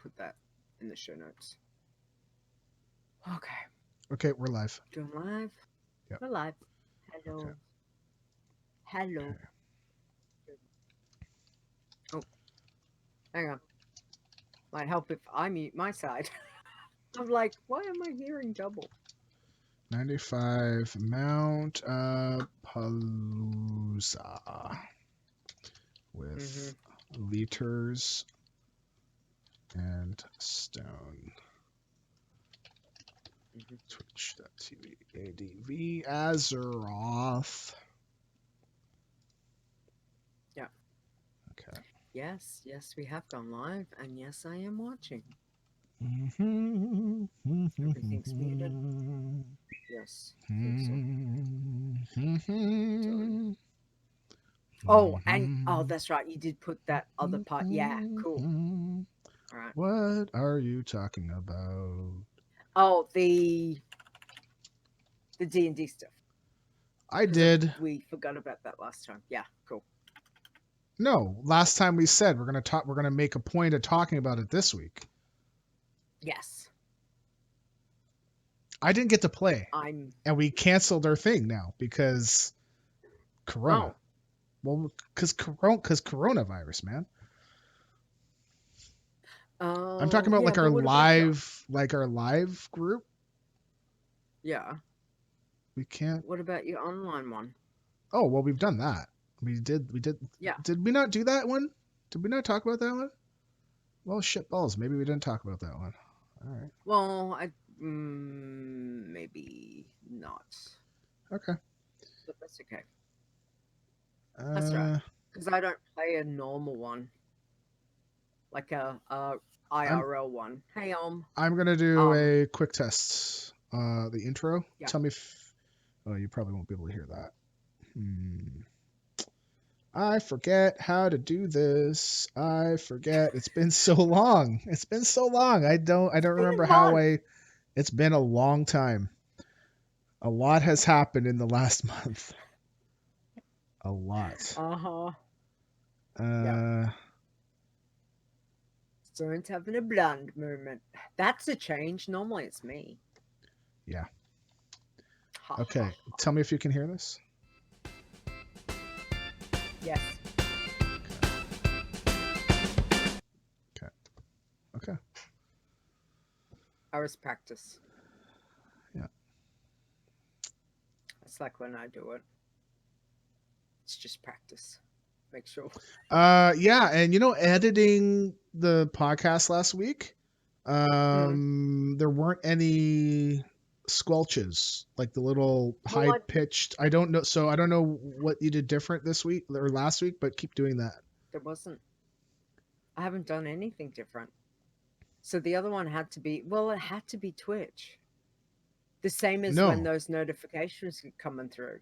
Put that in the show notes. Okay. Okay, we're live. Doing live? Yep. We're live. Hello. Okay. Hello. Okay. Oh, hang on. Might help if I mute my side. I'm like, why am I hearing double? 95 Mount-apalooza with liters and stone. Twitch.tv ADV Azeroth. Yeah. Okay. Yes, we have gone live, and yes, I am watching. Everything's muted. Yes, I think so. Done. Oh, and that's right. You did put that other part. Yeah, cool. All right. What are you talking about? Oh, the D&D stuff. I did. We forgot about that last time. Yeah, cool. No, last time we said we're gonna make a point of talking about it this week. Yes. I didn't get to play. And we canceled our thing now because Corona. Oh. Well, because coronavirus, man. I'm talking about our live group. Yeah. We can't. What about your online one? Oh, well, we've done that. We did. Yeah. Did we not do that one? Did we not talk about that one? Well, shit balls. Maybe we didn't talk about that one. All right. Well, maybe not. Okay. But that's okay. That's right. Because I don't play a normal one, like a IRL one. Hey, I'm gonna do a quick test. The intro. Yeah. Tell me if. Oh, you probably won't be able to hear that. I forget how to do this. I forget. It's been so long. It's been so long. I don't remember how I. It's been a long time. A lot has happened in the last month. A lot. Yeah. Someone's having a blonde moment. That's a change. Normally it's me. Yeah. Okay. Tell me if you can hear this. Yes. Okay. Hours practice. Yeah. It's like when I do it. It's just practice. Make sure. Yeah, and editing the podcast last week, there weren't any squelches, like the little high pitched. I don't know, so I don't know what you did different this week or last week, but keep doing that. There wasn't. I haven't done anything different. So the other one had to be, well, it had to be Twitch. The same as when those notifications are coming through.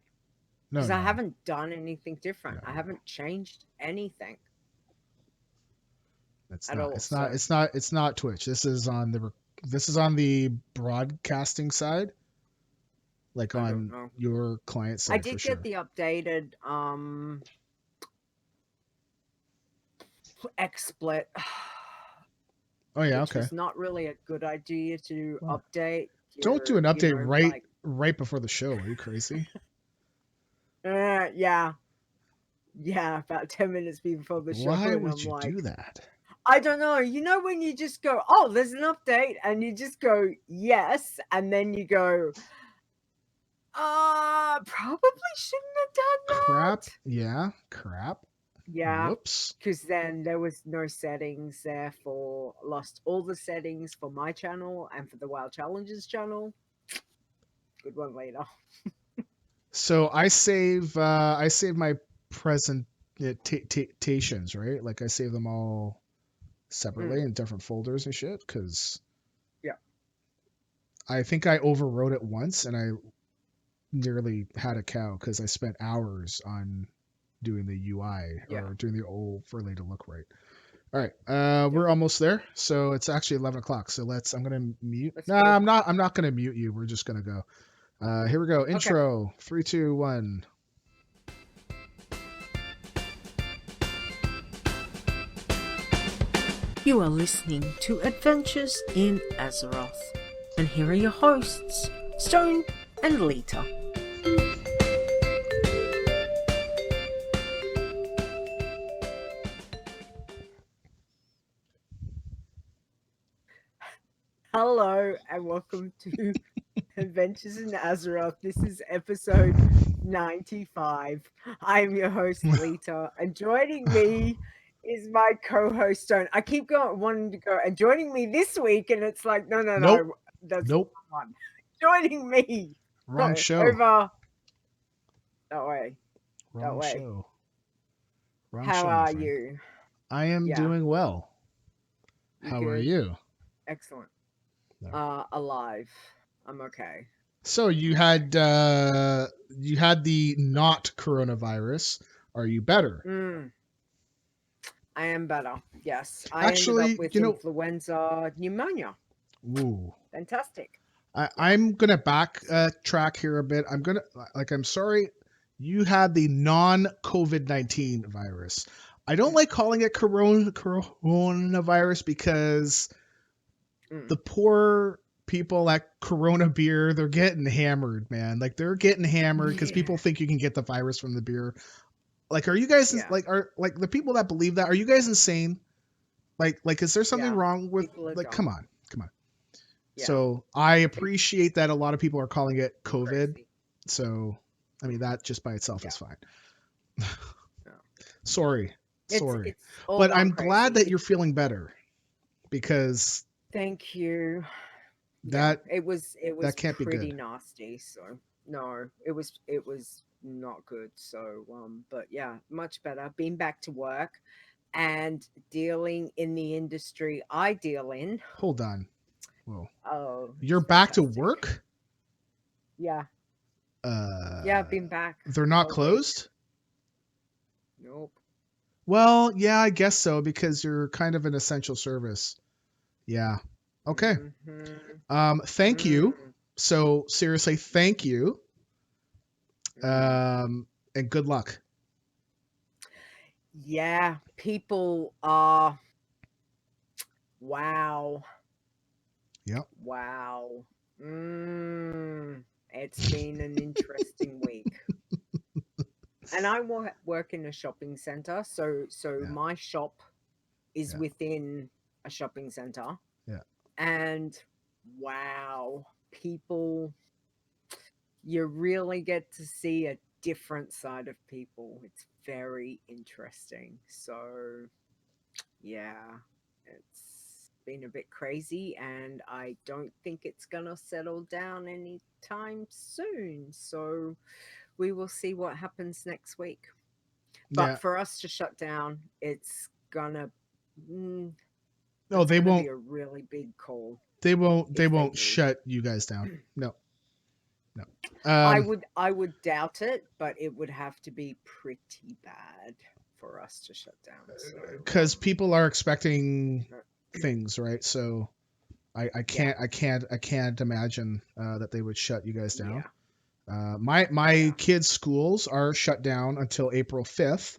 Because I haven't done anything different. I haven't changed anything. It's not Twitch. This is on the broadcasting side. Like on your client side. I did get the updated XSplit. Oh yeah, which okay. It's not really a good idea to update. Don't do an update right before the show. Are you crazy? Yeah, about 10 minutes before the show. Why would you do that? I don't know. When you just go, oh, there's an update, and you just go, yes, and then you go, probably shouldn't have done that. Crap. Yeah. Whoops. Because then there was no settings there lost all the settings for my channel and for the Wild Challenges channel. Good one later. So I save my presentations, right? Like I save them all separately in different folders and shit, because I think I overwrote it once and I nearly had a cow because I spent hours on doing the UI or doing the old overlay to look right. All right, we're almost there. So it's actually 11 o'clock. So I'm gonna mute. I'm not gonna mute you. We're just gonna go. Here we go. Intro. 3, 2, 1. You are listening to Adventures in Azeroth. And here are your hosts, Stone and Lita. Hello and welcome to Adventures in Azeroth. This is episode 95. I am your host, Lita, and joining me is my co-host Stone. I keep wanting to go and joining me this week, and it's like, no, Nope. that's Nope. one. Joining me Wrong show. over that way. That Wrong way. show. Wrong How show, my are friend. you? I am Yeah, doing well. you How are good? you? Excellent. No. Alive. I'm okay. So you had the not coronavirus. Are you better? I am better. Yes. I ended up Actually, with influenza pneumonia. ooh. Fantastic. Yeah. I'm gonna backtrack here a bit. I'm sorry, you had the non-COVID-19 virus. I don't like calling it coronavirus because the poor people at Corona beer, they're getting hammered, man. Like they're getting hammered because Yeah. people think you can get the virus from the beer. Like, are you guys Yeah. are like the people that believe that? Are you guys insane? Like, is there something Yeah. wrong with People are like? dumb. Come on. Yeah. So I appreciate that a lot of people are calling it COVID. Crazy. So I mean that just by itself Yeah. is fine. No. Sorry, It's all but gone I'm glad crazy. that you're feeling better because Thank you. Yeah. that It was that can't be pretty good. nasty. So no, it was not good. So but yeah, much better. Being back to work and dealing in the industry I deal in. Hold on. Whoa. Oh, You're it's back to fantastic. work? Yeah. Yeah, I've Uh, been back they're not all week. closed? Nope. Well, yeah, I guess so because you're kind of an essential service. Yeah. Okay. Mm-hmm. Thank you. Mm, So seriously, thank you. mm. And good luck. Yeah, people are wow. Yep. Wow. It's been an interesting week. And I work in a shopping center, so Yeah. my shop is Yeah. within a shopping center. Yeah. And wow, people, you really get to see a different side of people. It's very interesting. So, yeah, it's been a bit crazy, and I don't think it's gonna settle down anytime soon. So, we will see what happens next week. But Yeah. for us to shut down, it's gonna mm, No, that's they gonna be won't. a really big call They won't. They if they won't do. shut you guys down. No. No. I Um, would I would doubt it, but it would have to be pretty bad for us to shut down. So because people are expecting uh, things, right? So I yeah, can't imagine that they would shut you guys down. yeah, My yeah. kids' schools are shut down until April 5th.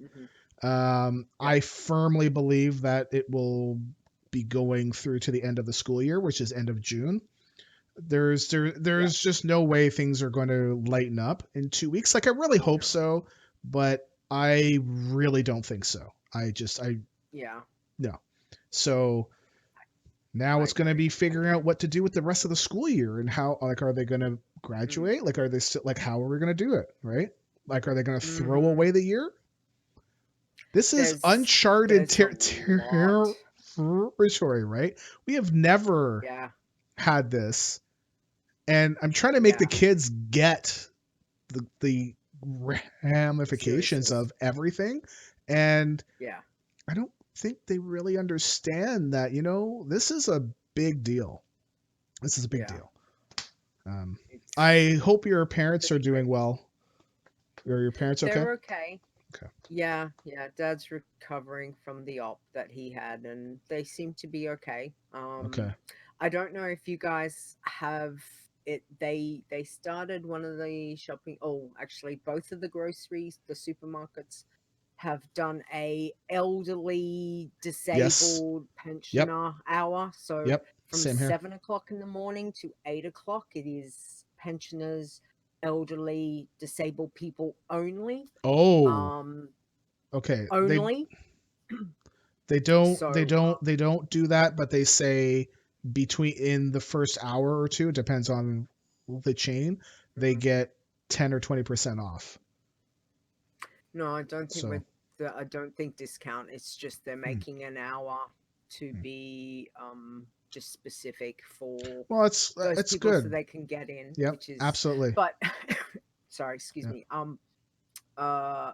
Hmm. I Yep. firmly believe that it will be going through to the end of the school year, which is end of June. Yep. There's just no way things are going to lighten up in 2 weeks. Like I really hope No. so, but I really don't think so. I Yeah, no. So now I it's going to agree. be figuring out what to do with the rest of the school year and how like are they going to Mm. graduate? Like are they still like how are we going to do it, right? Like are they going to throw Hmm. away the year? This is uncharted There's a lot. territory, right? We have never Yeah, had this, and I'm trying to make the yeah. kids get the ramifications Seriousness. of everything, and Yeah, I don't think they really understand that. This is a big deal. This is a big yeah. deal. Um, It's I hope your parents are pretty doing crazy. well. Are your parents okay? They're okay. Okay. Yeah, yeah. Dad's recovering from the op that he had, and they seem to be okay. Okay. I don't know if you guys have it. They started one of the shopping. Oh, actually, both of the groceries, the supermarkets have done a elderly Yes. disabled Yep. pensioner hour. So Yep. from Same here. 7 o'clock in the morning to 8 o'clock, it is pensioners, elderly, disabled people only. Oh, Um, okay. only. They don't they So don't they don't do that, but they say between in the first hour or two, it depends on the chain, they mm, get 10 or 20% off. no, I don't think So, with I don't think discount. It's just they're hmm, making an hour to hmm. be just specific for Well, those it's people so good. they can get in, Yep, which is absolutely. but sorry, excuse Yeah. me. Uh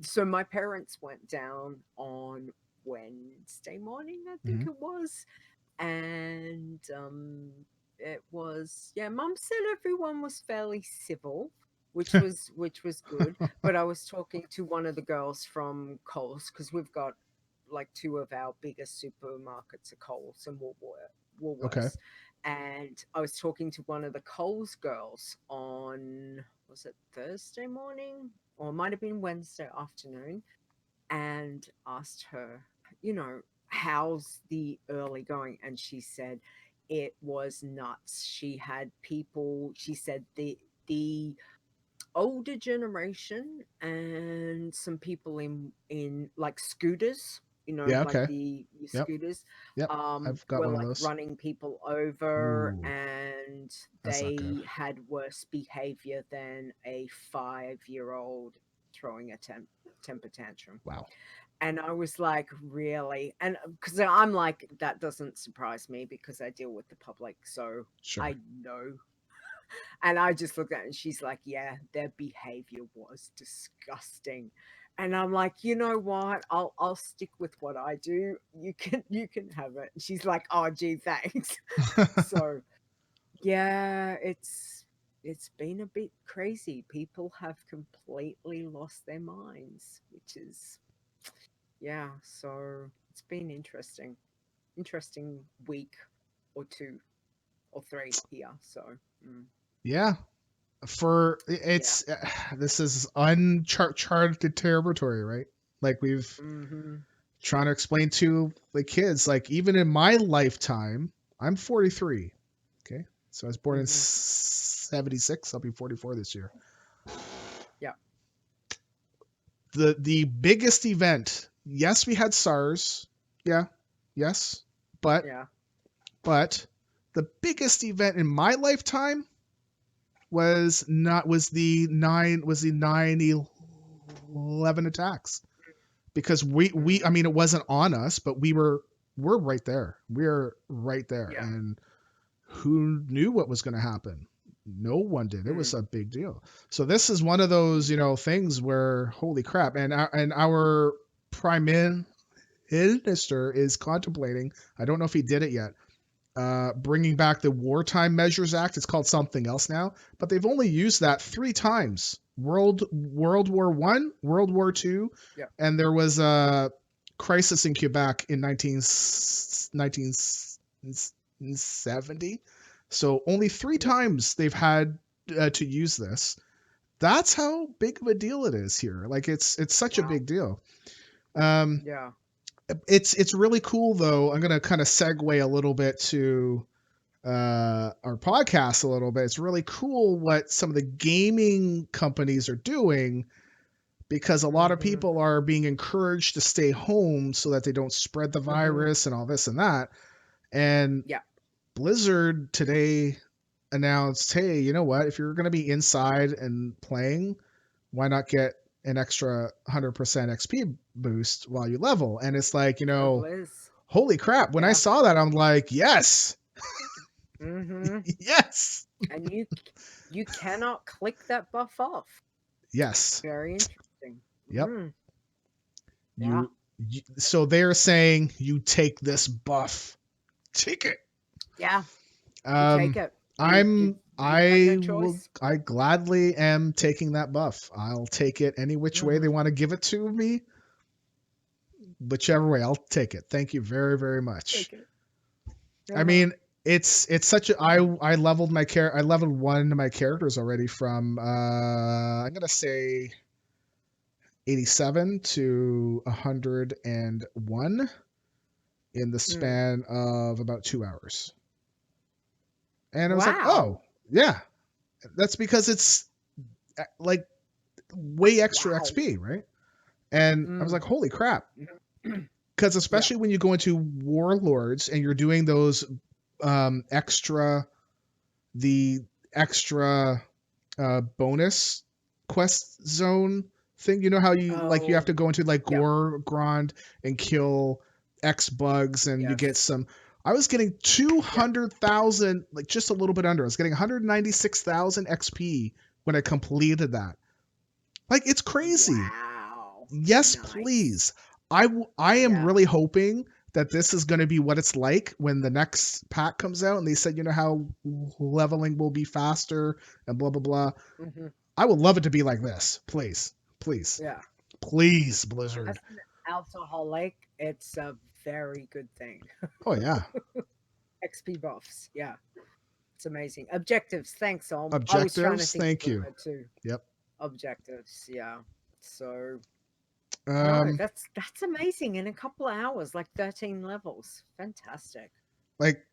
so my parents went down on Wednesday morning, I think Hmm. it was, and it was, yeah, mum said everyone was fairly civil, which was good. But I was talking to one of the girls from Coles, because we've got like two of our biggest supermarkets are Coles and Okay. Woolworths, and I was talking to one of the Coles girls on, was it Thursday morning, or it might have been Wednesday afternoon, and asked her, how's the early going? And she said it was nuts. She had people, she said the older generation and some people in like scooters, Yeah, like okay. the Yep. scooters, Yep. I've got were one of like those. running people over, Ooh, and that's not good. they had worse behavior than a 5-year old throwing a temper tantrum. Wow. And I was like, really? And because I'm like, that doesn't surprise me because I deal with the public. So Sure. I know. And I just looked at it and she's like, yeah, their behavior was disgusting. And I'm like, you know what? I'll stick with what I do. You can have it. And she's like, oh gee, thanks. So yeah, it's been a bit crazy. People have completely lost their minds, which is, yeah, so it's been interesting week or two or three here. So Yeah. For yeah. it's this is uncharted territory, right? Like we've Mm-hmm. trying to explain to the kids, like even in my lifetime, I'm 43. Okay. So I was born in Mm-hmm. 76. I'll be 44 this year. Yeah. The biggest event, yes, we had SARS. Yeah. Yes. But Yeah. but the biggest event in my lifetime was the 9/11 attacks, because we I Mm. mean, it wasn't on us, but we're right there. We're right there. Yeah. And who knew what was going to happen? No one did. It was Mm. a big deal. So this is one of those, things where holy crap. And our prime minister is contemplating, I don't know if he did it yet, bringing back the Wartime Measures Act. It's called something else now, but they've only used that 3 times: World War I, World War II, Yeah. and there was a crisis in Quebec in 1970. So only three Yeah. times they've had to use this. That's how big of a deal it is here. Like it's such a Wow. big deal. Um, Yeah. it's really cool though. I'm gonna kind of segue a little bit to our podcast a little bit. It's really cool what some of the gaming companies are doing, because a lot of Mm-hmm. people are being encouraged to stay home so that they don't spread the Mm-hmm. virus and all this and that. And Yeah. Blizzard today announced, hey, you know what? If you're going to be inside and playing, why not get an extra 100% XP boost while you level? And it's like, Go Blizz. holy crap. When I Yeah. saw that, I'm like, yes, Mm-hmm. yes, And you cannot click that buff off. yes. Very interesting. Yep. Yeah. So they're saying you take this buff. Take it. Yeah. You take Um, it. You have no choice. I gladly am taking that buff. I'll take it any which way they Mm-hmm. want to give it to me. Whichever way, I'll take it. Thank you very, very much. Take it. I Uh-huh. mean, it's such a I leveled I leveled one of my characters already from I'm gonna say 87 to 101 in the span of about 2 hours. And I was like, Wow. oh, yeah. That's because it's like way extra Wow. XP, right? And I was like, holy crap. Because especially when you go into Warlords and you're doing those extra bonus quest zone thing. You know how you like you have to go into like Gorgrond and kill X bugs and you get some. I was getting 200,000, like just a little bit under. I was getting 196,000 XP when I completed that. Like it's crazy. Wow. Yes, Nice. please. I am really hoping that this is going to be what it's like when the next pack comes out and they said, you know, how leveling will be faster and blah, blah, blah. Mm-hmm. I would love it to be like this. Please. Please. Yeah. Please, Blizzard. As an alcoholic, it's a very good thing. Oh, yeah. XP buffs. Yeah. It's amazing. Objectives. Thanks, Om. Objectives. I was trying to think thank you. Too. Yep. Objectives. Yeah. So no, that's amazing. In a couple of hours, like 13 levels. Fantastic. Like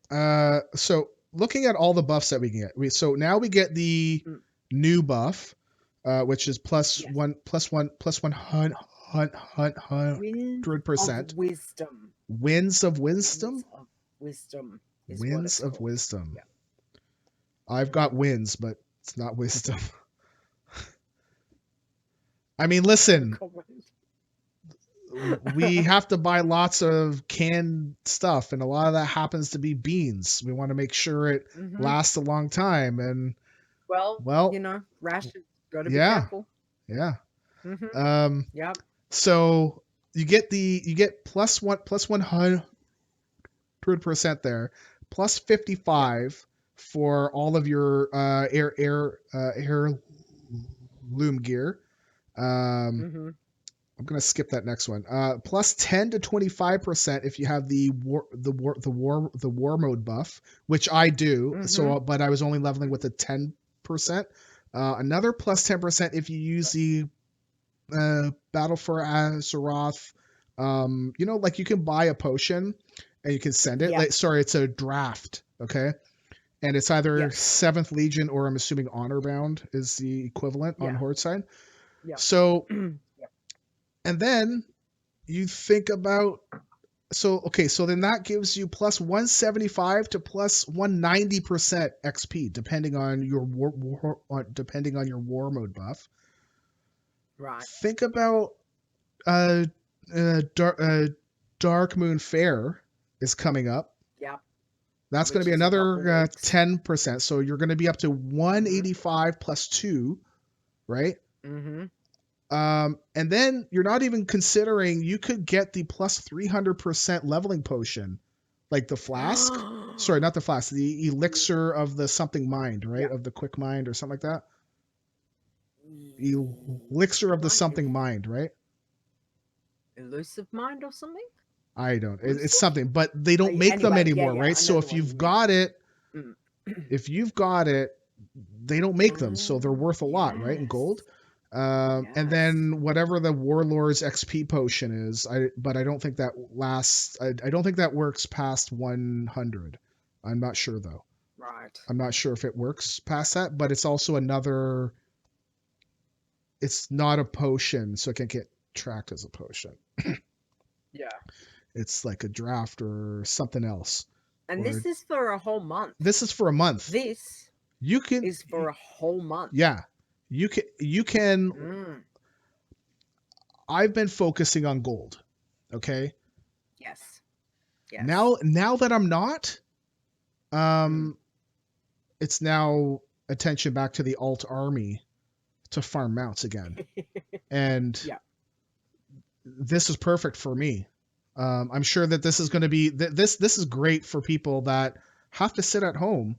so looking at all the buffs that we can get, so now we get the new buff, which is plus 100%. Wisdom. Winds of wisdom. Winds of wisdom. Yeah. I've got wins, but it's not wisdom. I mean, listen. We have to buy lots of canned stuff, and a lot of that happens to be beans. We want to make sure it lasts a long time. And well, you know, rations got to be careful. Yeah. Yep. So you get plus 100% there, plus 55 for all of your heirloom gear. I'm gonna skip that next one. Plus 10 to 25% if you have the war mode buff, which I do. So, but I was only leveling with the 10%. Another plus 10% if you use the Battle for Azeroth. You know, like you can buy a potion and you can send it. Like, sorry, it's a draft. Okay. And it's either 7th Legion or I'm assuming Honor Bound is the equivalent on Horde side. Yeah. So. And then you think about, so then that gives you plus 175 to plus 190% XP, depending on your war mode buff. Right. Think about Dark Moon Fair is coming up. Yeah. That's going to be another 10%. So you're going to be up to 185 plus 2, right? And then you're not even considering you could get the plus 300% leveling potion, like the flask. Sorry, not the flask, the elixir of the something mind, right? Of the quick mind or something like that. Elixir of the something mind, right? Elusive mind or something? I don't. It's something, but they don't make them anymore, right? So if you've got it, they don't make them, so they're worth a lot, right? In gold. And then whatever the Warlord's XP potion is, but I don't think that lasts. I don't think that works past 100. I'm not sure though. Right. I'm not sure if it works past that, but it's also another. It's not a potion, so it can get tracked as a potion. Yeah. It's like a draft or something else. And this is for a whole month. This is for a month. This is for a whole month. Yeah. You can I've been focusing on gold. Okay. Yes. Now that I'm not, it's now attention back to the alt army to farm mounts again. And this is perfect for me. I'm sure that this is going to be this is great for people that have to sit at home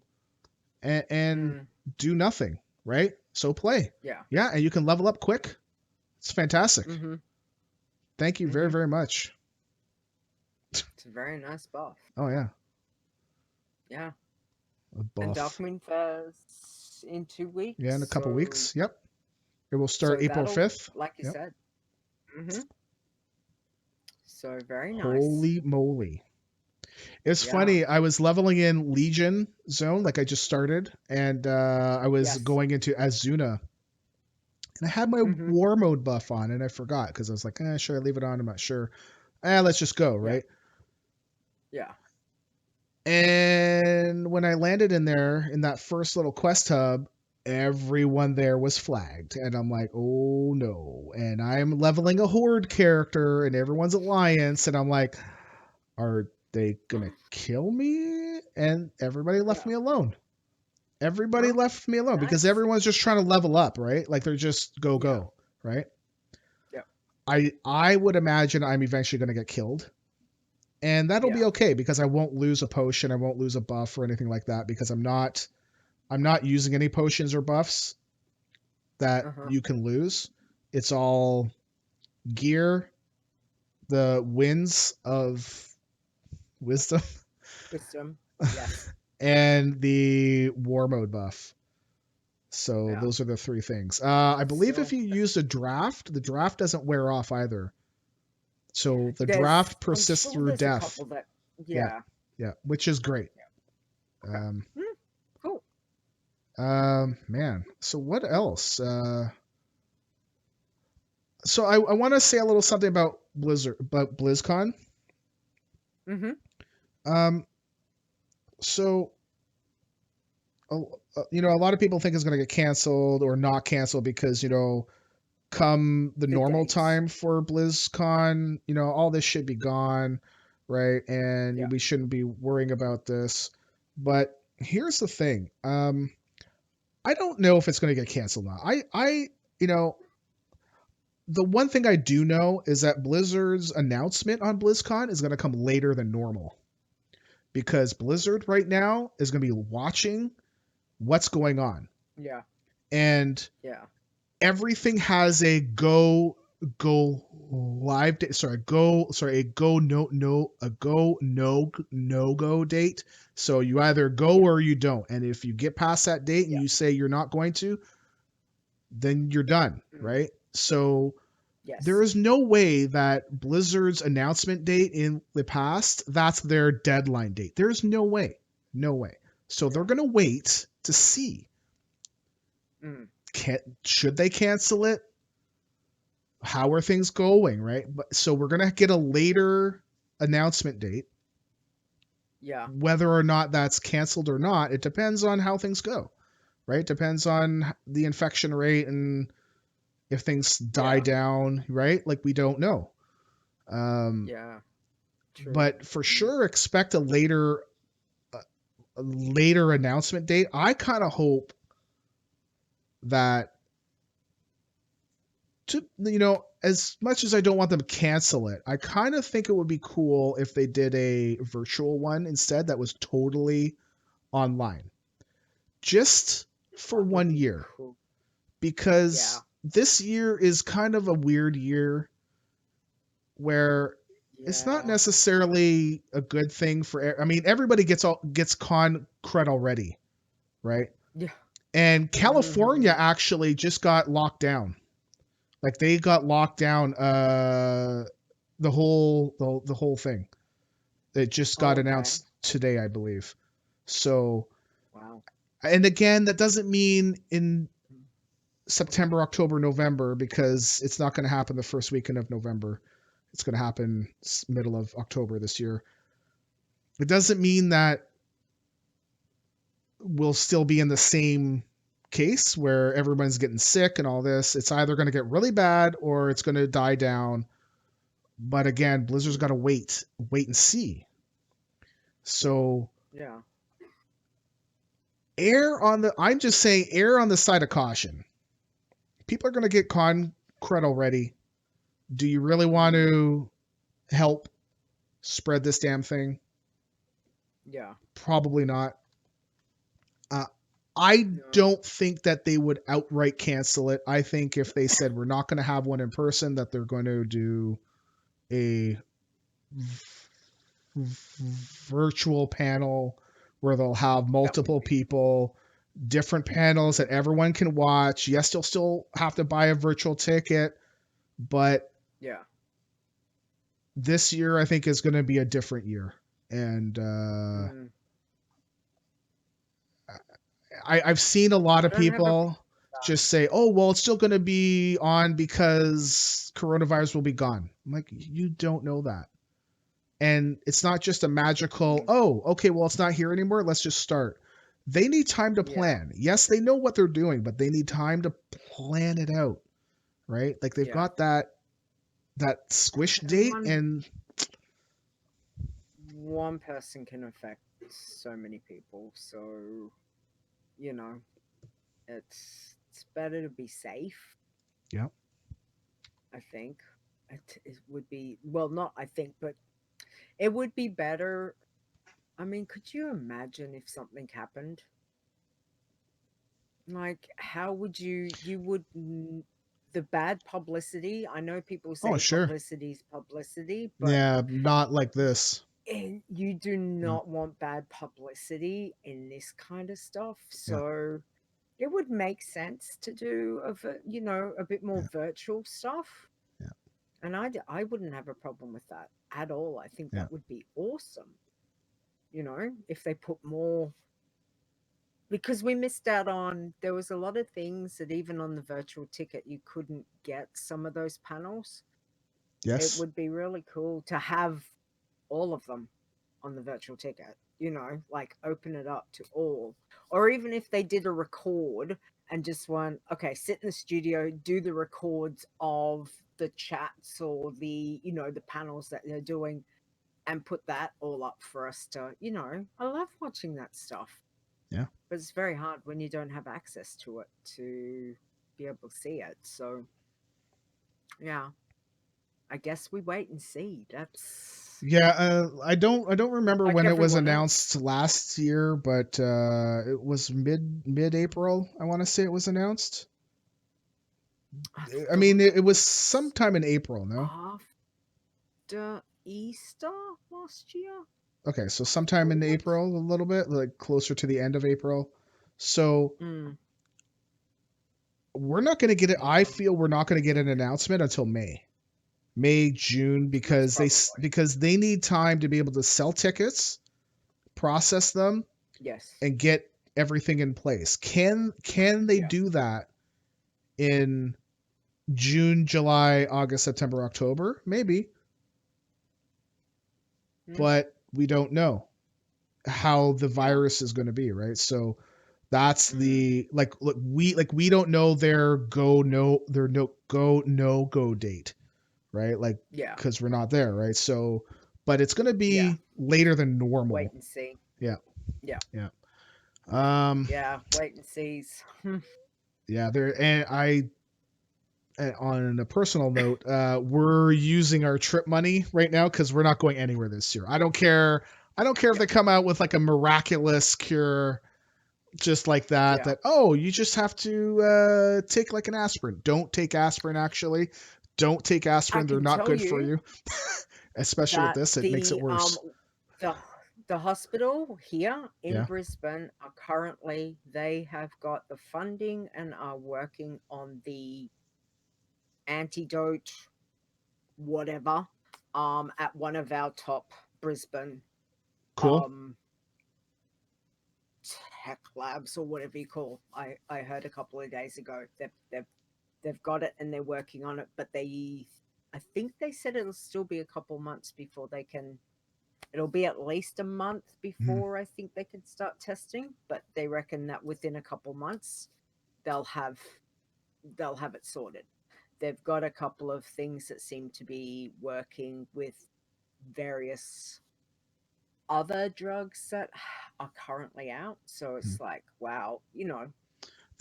and do nothing, right? So play. Yeah, and you can level up quick. It's fantastic. Thank you very, very much. It's a very nice buff. Oh, yeah. Yeah. A buff. And Dark Moon Fair's in 2 weeks. Yeah, in a couple weeks. Yep. It will start April 5th. Like you said. Mm-hmm. So very nice. Holy moly. It's Yeah. funny. I was leveling in Legion Zone, like I just started, and I was Yes. going into Azuna, and I had my Mm-hmm. war mode buff on, and I forgot because I was like, should I leave it on? I'm not sure. Let's just go, Yeah. right? Yeah. And when I landed in there in that first little quest hub, everyone there was flagged, and I'm like, oh no. And I'm leveling a horde character, and everyone's alliance, and I'm like, are they gonna kill me? And everybody left Yeah. me alone. Everybody Oh, left me alone because nice. everyone's just trying to level up, right? Like they're just Yeah. go, right? Yeah. I would imagine I'm eventually gonna get killed. And that'll be Yeah. okay because I won't lose a potion, I won't lose a buff or anything like that because I'm not using any potions or buffs that Uh-huh. you can lose. It's all gear, the winds of wisdom, Wisdom. Yes. and the war mode buff. So Yeah. those are the three things. I But believe if still, you use a draft, the draft doesn't wear off either. So the there's. draft I'm persists sure through there's a death. couple that. Yeah, Yeah. yeah, which is great. Okay. Cool. Man. So what else? So I want to say a little something about BlizzCon. Mm-hmm. Um, so a lot of people think it's going to get canceled or not canceled because come the The normal dates. time for BlizzCon, all this should be gone, right? Yeah. And we shouldn't be worrying about this. But here's the thing. I don't know if it's going to get canceled now. You know, the one thing I do know is that Blizzard's announcement on BlizzCon is going to come later than normal because Blizzard right now is going to be watching what's going on. Yeah. And Yeah. everything has a go live date. Sorry, a go no go date. So you either go Yeah. or you don't. And if you get past that date and Yeah. you say you're not going to, then you're done, Mm. right? So there Yes. is no way that Blizzard's announcement date in the past, that's their deadline date. There's no way. No way. So they're Yeah. going to wait to see. Mm. Should they cancel it? How are things going, right? So we're going to get a later announcement date. Yeah. Whether or not that's canceled or not, it depends on how things go, right? Depends on the infection rate and if things die Yeah. down, right? Like we don't know. Yeah. True. But for sure, expect a later announcement date. I kind of hope that as much as I don't want them to cancel it, I kind of think it would be cool if they did a virtual one instead that was totally online, just for That would 1 be year, cool. because Yeah. this year is kind of a weird year where it's not Yeah. necessarily a good thing for. I mean, everybody gets con cred already, right? Yeah. And Mm-hmm. California actually just got locked down. Like they got locked down. The whole thing. It just Oh, got okay. announced today, I believe. So, Wow. and again, that doesn't mean in September, October, November, because it's not going to happen the first weekend of November. It's going to happen middle of October this year. It doesn't mean that we'll still be in the same case where everyone's getting sick and all this. It's either going to get really bad or it's going to die down. But again, Blizzard's got to wait and see. So Yeah. I'm just saying err on the side of caution. People are going to get con cred already. Do you really want to help spread this damn thing? Yeah. Probably not. I No. don't think that they would outright cancel it. I think if they said we're not going to have one in person, that they're going to do a virtual panel where they'll have multiple people, different panels that everyone can watch. Yes, you'll still have to buy a virtual ticket, but Yeah. This year, I think, is going to be a different year. And Mm. I've seen a lot I of don't have a problem people with that. just say, oh, well, it's still going to be on because coronavirus will be gone. I'm like, you don't know that. And it's not just a magical, Mm. oh, okay, well, it's not here anymore. Let's just start. They need time to Yeah. plan. Yes, they know what they're doing, but they need time to plan it out, right? Like they've Yeah. got that squish And date, and one person can affect so many people. So, you know, it's better to be safe, yeah. I think. It would be, well, not I think, but it would be better. I mean, could you imagine if something happened? Like, how would you would the bad publicity? I know people Oh, say sure. publicity is publicity, but Yeah, not like this. you do Yeah, not want bad publicity in this kind of stuff. yeah, So it would make sense to do a bit more yeah, virtual stuff. yeah, And I wouldn't have a problem with that at all. I think yeah. that would be awesome, if they put more, because we missed out on, there was a lot of things that even on the virtual ticket you couldn't get some of those panels. It Yes. would be really cool to have all of them on the virtual ticket, like open it up to all. Or even if they did a record and just went, okay, sit in the studio, do the records of the chats or the panels that they're doing, and put that all up for us to, I love watching that stuff. Yeah. But it's very hard when you don't have access to it to be able to see it. So, yeah, I guess we wait and see. That's Yeah, I don't remember like when it was everyone announced else. last year, but it was mid April. I want to say it was announced. I I mean, thought it it was was sometime in April. No, after Easter last year. okay, so I sometime in thought. April, a little bit, like closer to the end of April. So Mm, we're not going to get it. I yeah, feel we're not going to get an announcement until May, June, most because probably. because they need time to be able to sell tickets, process them, Yes. and get everything in place. Can they Yeah. do that in June, July, August, September, October? Maybe, Mm, but we don't know how the yeah. virus is going to be, right? So that's Mm, the we don't know their no go date, right? Like yeah. because we're not there, right? So, but it's going to Yeah. be later than Wait normal. and see. Yeah, Yeah. yeah. Um, Yeah. Wait and sees. yeah. There and I on a personal note, we're using our trip money right now because we're not going anywhere this year. I don't care. I don't care if Yeah. they come out with like a miraculous cure just like that. Yeah. That oh, you just have to take like an aspirin. Don't take aspirin. Actually, don't take I aspirin. They're can not tell good for you you. Especially with that this, it makes it worse. the the hospital here in Yeah. Brisbane are currently, they have got the funding and are working on the antidote whatever at one of our top Brisbane Cool. um tech labs or whatever you call. I heard a couple of days ago they've got it and they're working on it, but I think they said it'll still be a couple months before they can. It'll be at least a month Mhm. before I think they can start testing, but they reckon that within a couple months they'll have they'll have it sorted. They've got a couple of things that seem to be working with various other drugs that are currently out. So Mhm. it's like, wow,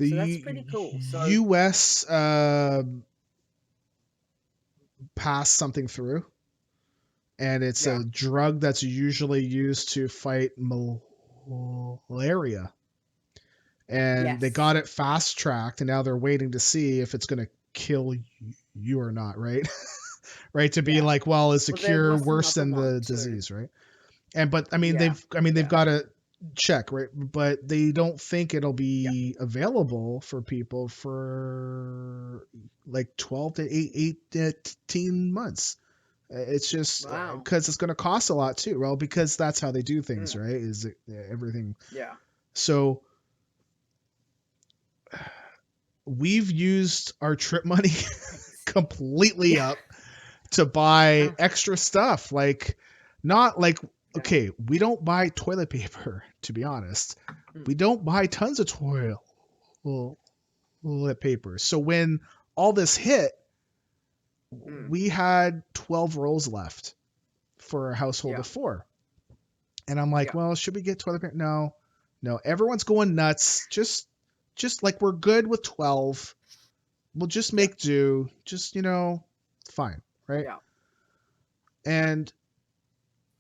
so that's The pretty cool. So U.S. passed something through, and it's yeah, a drug that's usually used to fight malaria. And they yes, got it fast tracked, and now they're waiting to see if it's going to kill you or not, right? Right, to be yeah. like, well, is the Well, there cure was worse another than one the too. disease, right? And but I mean Yeah, they've yeah, got to check, right? But they don't think it'll Yeah. be available for people for like 12 to 8 to 18 months. It's just Wow. because it's going to cost a lot too. Well, because that's how they do things, Mm. right? Is it, everything. Yeah. So we've used our trip money completely Yeah. up to buy Yeah. extra stuff. Like, not like, Yeah. okay, we don't buy toilet paper, to be honest. Mm. We don't buy tons of toilet paper. So when all this hit, Mm. we had 12 rolls left for a household Yeah. of 4. And I'm like, Yeah. well, should we get toilet paper? No, no, everyone's going nuts. Just like, we're good with 12. We'll just Yeah. make do. Just, fine, right? Yeah. And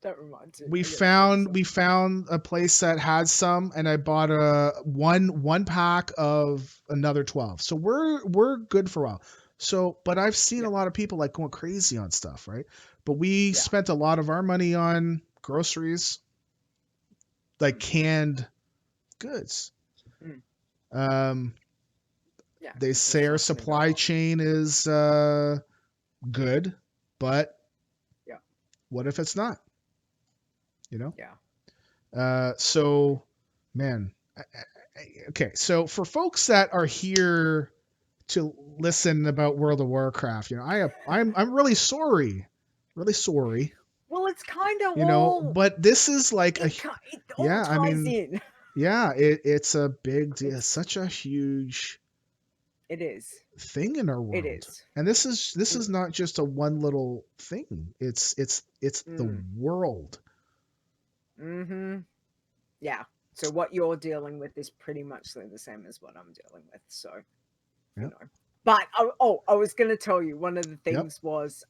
That reminds me. we I gotta tell you found something. a place that had some, and I bought a one pack of another 12. So we're good for a while. So, but I've seen Yeah. a lot of people like going crazy on stuff, right? But we Yeah. spent a lot of our money on groceries, like Mm. canned goods. Mm. Um, Yeah. they 'Cause say our inflation's gonna go supply up. chain is good, but Yeah. what if it's not? You know? Yeah. So, man, okay. So for folks that are here to listen about World of Warcraft, I'm really sorry, Well, it's kind of all. but this is like It all yeah, I ties mean, in. yeah, it's a big deal, It's. such a huge It is. thing in our It world. is. And this is Mm. not just a one little thing. It's the Mm. world. Mm-hmm. Yeah. So what you're dealing with is pretty much the same as what I'm dealing with. So, you Yep. know. But I was gonna tell you one of the Yep. things was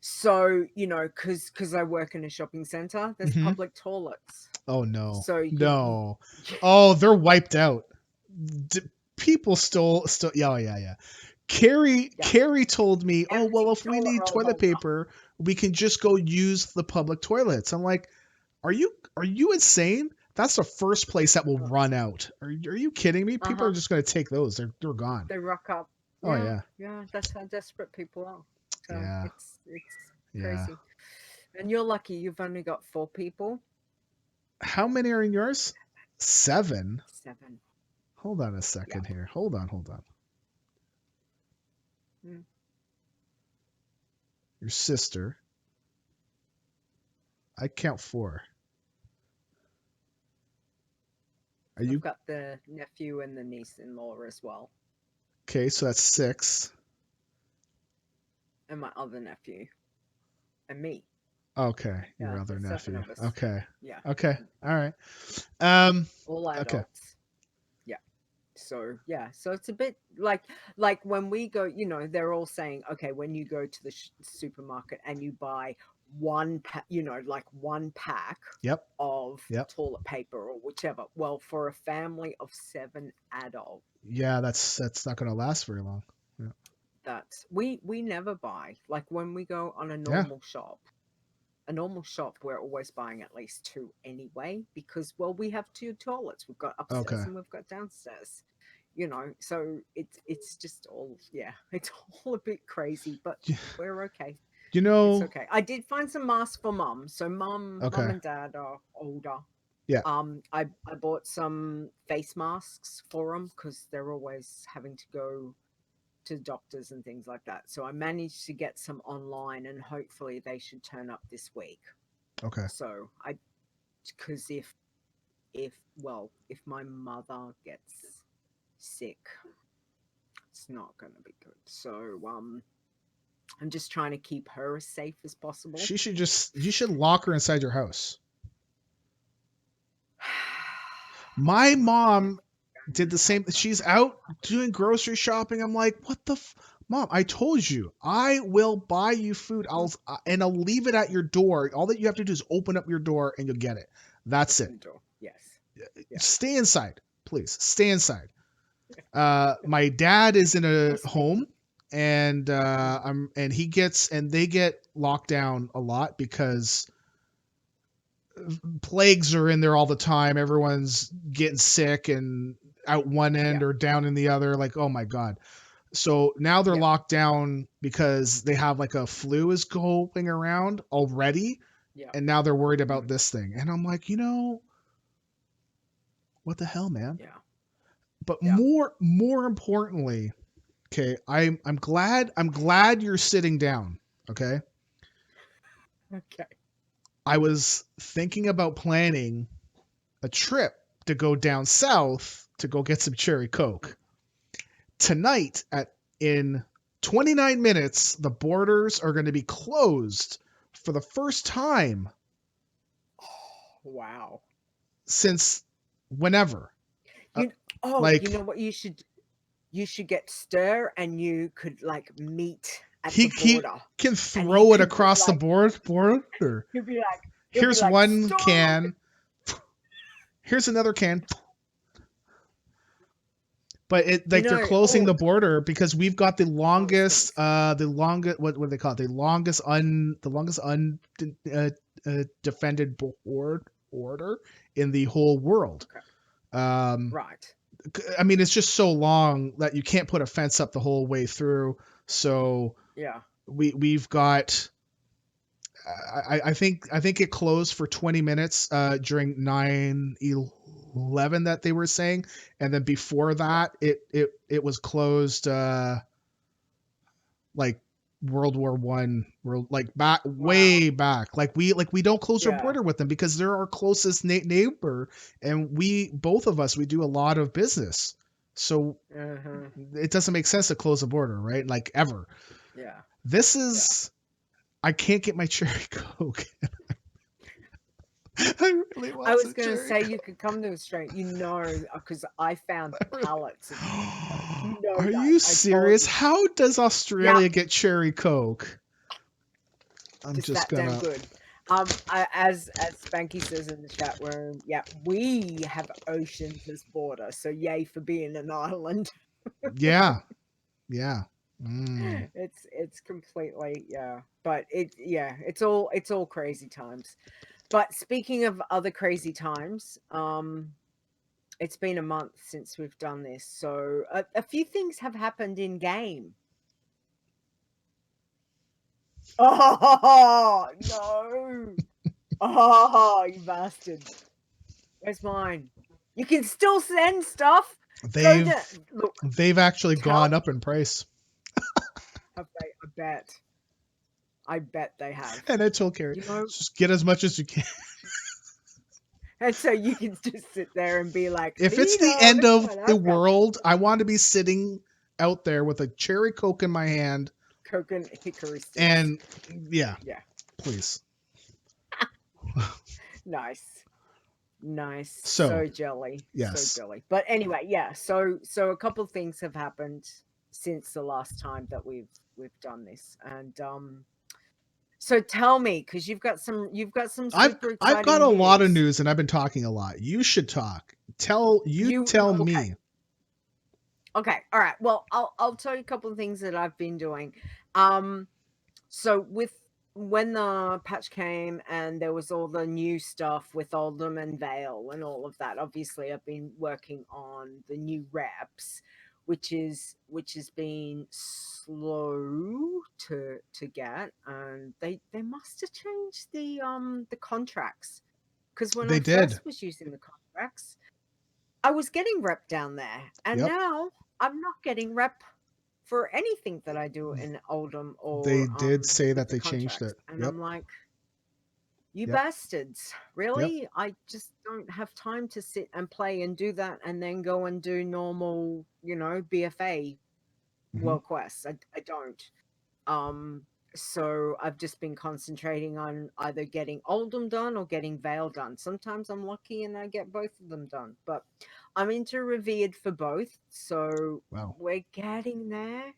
so because I work in a shopping center, there's Hmm. public toilets. Oh no. So you No. Oh, they're wiped out. D- People still yeah, oh, yeah. yeah, Carrie told me, "Oh, well, empty if we toilet need roll toilet holder. paper, we can just go use the public toilets." I'm like, are you insane? That's the first place that will run out. Are you kidding me? People are Uh-huh. just going to take those. They're gone. They rock up. Oh Yeah, yeah. yeah, that's how desperate people are. So Yeah. it's Yeah. crazy. And you're lucky you've only got 4 people. How many are in yours? 7. 7. Hold on a Yeah. second here. Hold on. Mm. Your sister. I count 4. Are I've you got the nephew and the niece-in-law as well, okay? So that's 6. and my other nephew, and me. Okay, your Yeah, other there's 7 nephew. of us. Okay. Yeah. Okay. All right. All Okay. adults. Yeah. So yeah, so it's a bit like when we go, they're all saying, okay, when you go to the supermarket and you buy one one pack Yep. of Yep. toilet paper or whichever. Well, for a family of 7 adults, Yeah, that's not going to last very long. Yeah. that's we never buy. Like when we go on Yeah. a normal shop, we're always buying at least 2 anyway because, well, we have 2 toilets. We've got upstairs Okay. and we've got downstairs. So it's just all, yeah, it's all a bit crazy, but Y- we're okay. You It's know. okay. I did find some masks for mum. So mum Okay. and dad are older. Yeah. I bought some face masks for them because they're always having to go to doctors and things like that. So I managed to get some online, and hopefully they should turn up this week. Okay. So because if my mother gets sick, it's not going to be good. So I'm just trying to keep her as safe as possible. You should lock her inside your house. My mom did the same. She's out doing grocery shopping. I'm like, what the Mom, I told you, I will buy you food. I'll leave it at your door. All that you have to do is open up your door and you'll get it. That's it. Yes. Yeah. Stay inside, please. Stay inside. My dad is in a home, and they get locked down a lot because plagues are in there all the time. Everyone's getting sick and out one end Yeah. or down in the other. Like, oh my God. So now they're Yeah. locked down because they have like a flu is going around already. Yeah. And now they're worried about this thing. And I'm like, what the hell, man? Yeah. But Yeah. more importantly, okay, I'm glad you're sitting down. Okay. Okay. I was thinking about planning a trip to go down south to go get some cherry Coke. Tonight in 29 minutes, the borders are going to be closed for the first time Wow. since whenever. You Like you know what you should get Stir, and you could like meet at he the border, can and he throw it could be across the like border. he'll be Here's like one stop. can. Here's another can. But they're closing the border because we've got the longest what do they call it? The longest defended border in the whole world. Okay. Right. I mean, it's just so long that you can't put a fence up the whole way through. So Yeah. we've got. I think it closed for 20 minutes during 9/11 that they were saying, and then before that it was closed like World War One, like back way back. Like we don't close our border with them because they're our closest neighbor, and both of us we do a lot of business, so it doesn't make sense to close the border, right? Like ever. Yeah. This is. I can't get my cherry Coke. I really want I was going to cherry say Coke. you could come to Australia, because I found pallets of Are that. you serious? How does Australia get cherry Coke? I'm just that damn gonna. good. As Spanky says in the chat room, we have oceans as border, so yay for being an island. Yeah. It's completely but it's all crazy times. But speaking of other crazy times, it's been a month since we've done this, so a few things have happened in game. Oh no! Oh, you bastard! Where's mine? You can still send stuff. They've actually gone up in price. Have they? I bet they have. And I told Carrie, just get as much as you can. And so you can just sit there and be like, if it's the end of the world, I want to be sitting out there with a cherry Coke in my hand. Coke and hickory sticks. And yeah, please. Nice. So jelly. Yes. So jelly. But anyway, so a couple things have happened since the last time that we've done this. And so tell me, because you've got some super exciting I've got a news. lot of news and I've been talking a lot. You should talk. Tell me. Okay. All right. Well, I'll tell you a couple of things that I've been doing. So when the patch came and there was all the new stuff with Oldham and Vale and all of that, obviously I've been working on the new reps, which has been slow to get, and they must have changed the contracts, because when I first was using the contracts, I was getting rep down there, and now I'm not getting rep for anything that I do in Oldham. Or they did say that they changed it, and I'm like, you bastards, really? I just don't have time to sit and play and do that and then go and do normal, BFA world quests. I don't. So I've just been concentrating on either getting Oldham done or getting Vale done. Sometimes I'm lucky and I get both of them done, but I'm into Revered for both, so we're getting there.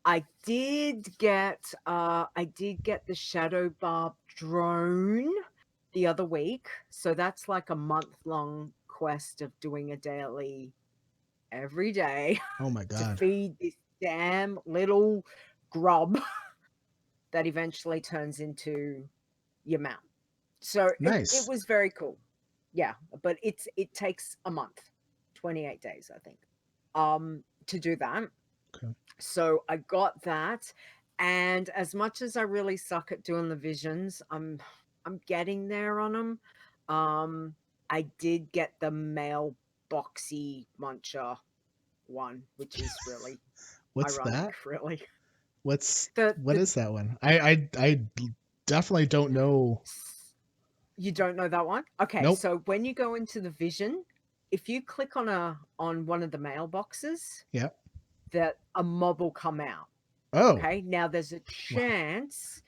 I did get the Shadow Barb drone the other week, so that's like a month-long quest of doing a daily every day. Oh my god. To feed this damn little grub that eventually turns into your mount. So it Nice. was very cool. Yeah, but it takes a month, 28 days, I think, to do that. Okay. So I got that, and as much as I really suck at doing the visions, I'm getting there on them. I did get the male boxy muncher one, which is really What's ironic, that? really. What's what The is that one? I definitely don't know. You don't know that one? Okay, Nope. so when you go into the vision, if you click on one of the mailboxes, Yep. that a mob will come out. Oh. Okay, now there's a Wow. chance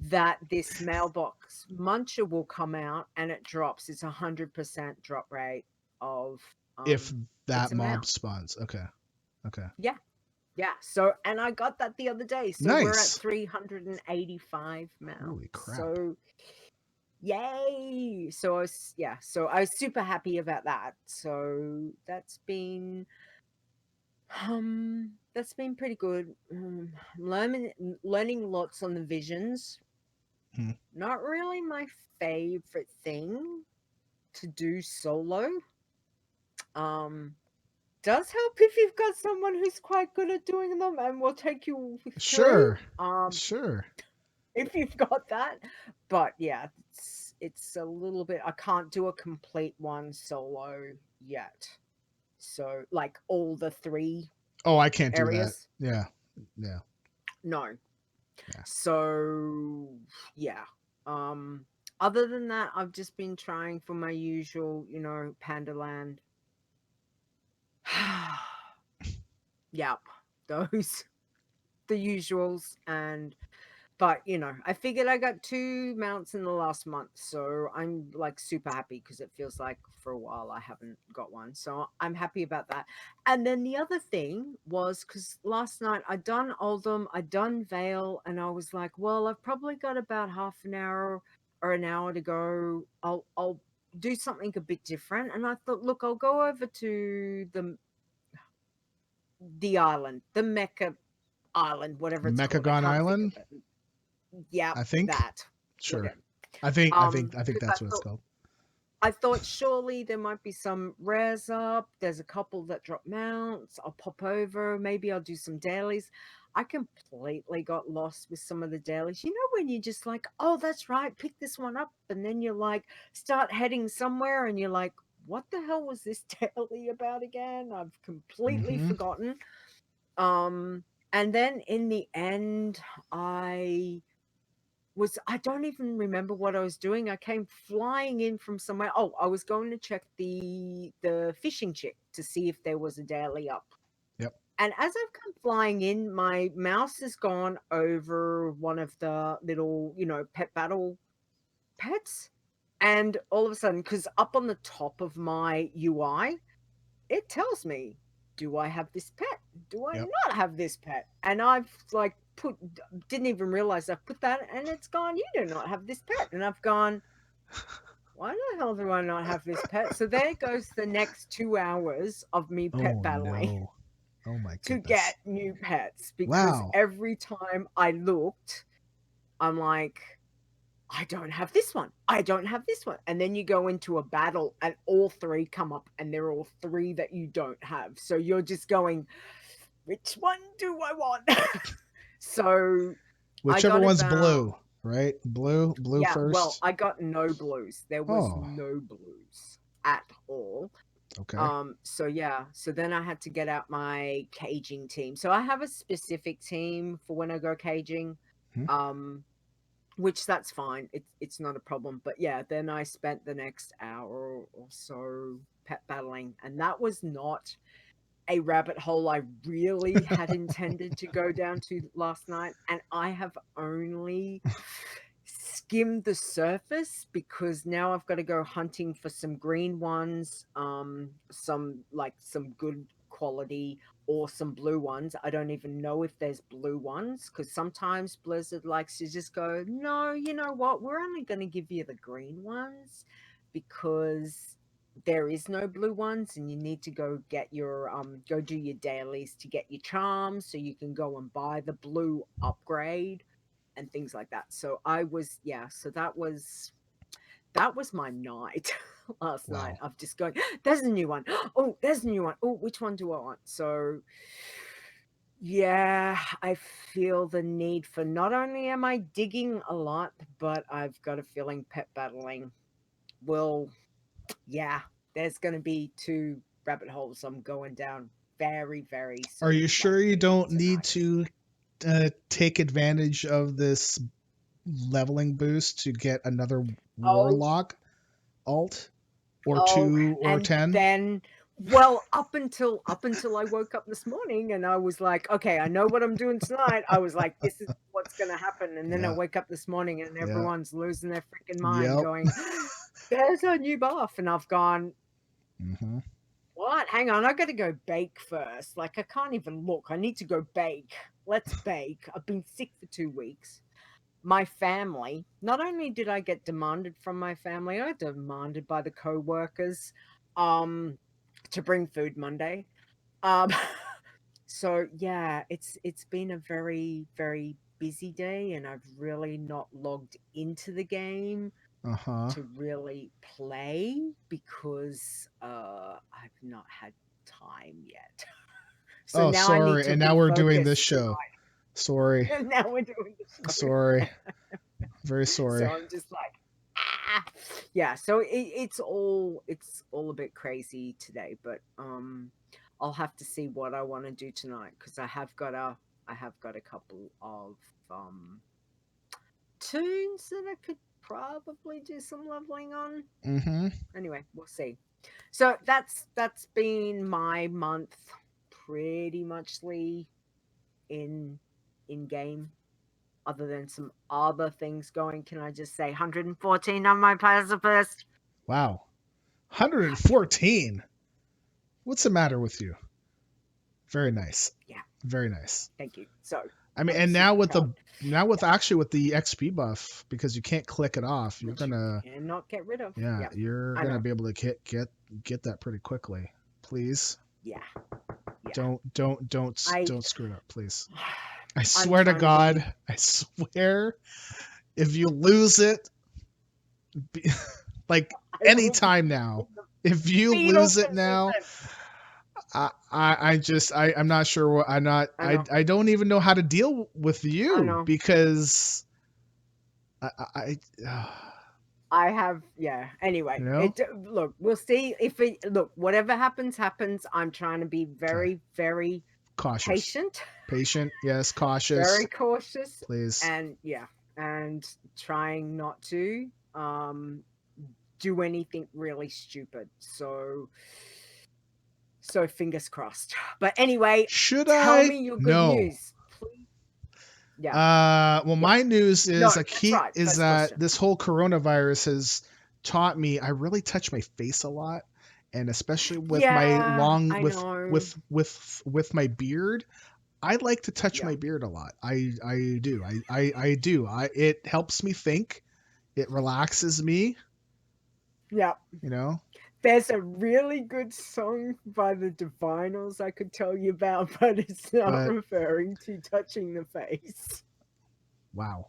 that this mailbox muncher will come out and it drops. It's 100% drop rate of If it's that a mob male. spawns. Okay. Okay. Yeah, yeah. So and I got that the other day. So we're at Nice. 385 now. Holy crap. So yay! So so I was super happy about that. So that's been pretty good. Learning lots on the visions. Hmm. Not really my favorite thing to do solo. Um, does help if you've got someone who's quite good at doing them and will take you through. Sure. Sure. If you've got that, but yeah, it's a little bit. I can't do a complete one solo yet. So like all the three Oh, I can't do that. areas, Yeah. Yeah. no. Yeah. So yeah. Um Other than that, I've just been trying for my usual, Pandaland. Yep. Those the usuals. But I figured I got 2 mounts in the last month, so I'm like super happy because it feels like for a while I haven't got one. So I'm happy about that. And then the other thing was because last night I done Oldham, I done Vale, and I was like, well, I've probably got about half an hour or an hour to go. I'll do something a bit different. And I thought, look, I'll go over to the island, the Mecca island, whatever it's called. I Mechagon can't think of Island, it. Yep, I think. that. Sure. Whatever. I think Because that's what it's called. I thought surely there might be some rares up. There's a couple that drop mounts. I'll pop over. Maybe I'll do some dailies. I completely got lost with some of the dailies. You know, when you're just like, oh, that's right, pick this one up. And then you're like, start heading somewhere and you're like, what the hell was this daily about again? I've completely Mm-hmm. forgotten. Um, and then in the end, I don't even remember what I was doing. I came flying in from somewhere. Oh, I was going to check the fishing chick to see if there was a daily up. Yep. And as I've come flying in, my mouse has gone over one of the little, pet battle pets. And all of a sudden, because up on the top of my UI, it tells me, do I have this pet? Do I Yep. not have this pet? And I've like didn't even realize I've put that, and it's gone, you do not have this pet. And I've gone, why the hell do I not have this pet? So there goes the next 2 hours of me pet Oh battling no. Oh my to goodness. get new pets, because Wow. every time I looked, I'm like, I don't have this one. I don't have this one. And then you go into a battle and all three come up and they're all three that you don't have. So you're just going, which one do I want? So I Whichever got one's about, blue, right? Blue yeah, well, first. I got no blues. There was Oh, no blues at all. okay. So yeah, so then I had to get out my caging team. So I have a specific team for when I go caging. Hmm. Um, which that's fine. It's not a problem. But yeah, then I spent the next hour or so pet battling, and that was not a rabbit hole I really had intended to go down to last night, and I have only skimmed the surface because now I've got to go hunting for some green ones, some good quality, or some blue ones. I don't even know if there's blue ones because sometimes Blizzard likes to just go, no, you know what? We're only going to give you the green ones because there is no blue ones and you need to go get your go do your dailies to get your charms so you can go and buy the blue upgrade and things like that. So I was, yeah, so that was my night last night. Wow. I've just going, there's a new one. Oh, there's a new one. Oh, which one do I want? So yeah, I feel the need for, not only am I digging a lot, but I've got a feeling pet battling will, yeah, there's going to be 2 rabbit holes I'm going down very, very Are soon, you sure you likely don't need tonight. to take advantage of this leveling boost to get another Oh, warlock alt or oh, 2 or and 10? then, well, up until I woke up this morning and I was like, okay, I know what I'm doing tonight. I was like, this is what's gonna happen. And then I Yeah. wake up this morning and Yeah. everyone's losing their freaking mind, Yep. going, "There's a new buff," and I've gone, Mm-hmm. what? Hang on, I gotta go bake first. Like I can't even look. I need to go bake. Let's bake. I've been sick for 2 weeks. My family, not only did I get demanded from my family, I got demanded by the co-workers to bring food Monday. Um so yeah, it's been a very, very busy day and I've really not logged into the game Uh-huh. to really play because I've not had time yet. So Oh, now I need sorry. to And now we're doing this refocus show. tonight. Sorry. And now we're doing the show. Sorry. Very So sorry. I'm just like, ah. Yeah, so it's all a bit crazy today, but I'll have to see what I want to do tonight because I have got a couple of tunes that I could probably do some leveling on. Mm-hmm. Anyway, we'll see. So that's been my month, pretty muchly in game. Other than some other things going, can I just say 114 on my pacifist? Wow. 114. What's the matter with you? Very nice. Yeah, Very nice. thank you. So I mean, I'm and super now with proud. the XP buff, because you can't click it off, you're Which you gonna cannot get rid of. yeah, Yeah, you're I gonna know. be able to get that pretty quickly. Please Yeah, yeah. don't I screw it up, please. I I'm swear to trying to be. God, I swear, if you lose it, be, like I any will be time now, in the if you fetal lose it now, position. I'm not sure what I know. I don't even know how to deal with I you know. because I I have, yeah. Anyway, you know. look, we'll see if it, look, whatever happens, happens. I'm trying to be Okay. very, very Cautious. patient, Patient, yes, very cautious, cautious, please. and yeah, and trying not to do anything really stupid. So fingers crossed. But anyway, Should tell I? me your good No. news, please. Yeah, Well, yeah. my news No, is that's right. is First that question. this whole coronavirus has taught me I really touch my face a lot, and especially with my Yeah, long I know. with my beard. I like to touch Yeah, my beard a lot. I do. I do. It helps me think. It relaxes me, yeah. you know. There's a really good song by the Divinals I could tell you about, but it's not But referring to touching the face. wow.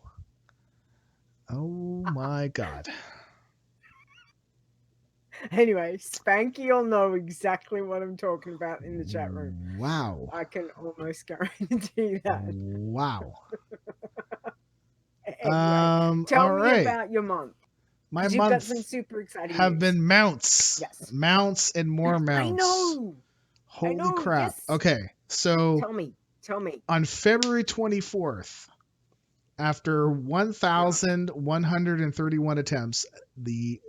Oh my God. Anyway, Spanky will know exactly what I'm talking about in the chat room. Wow. I can almost guarantee that. Wow. Anyway, tell All me right. about your month. My Because you've got month some super exciting have news. been mounts. Yes. Mounts and more I mounts. know. I Holy know. crap. Yes. Okay. So Tell me. Tell me. on February 24th, after Yeah. 1,131 attempts, the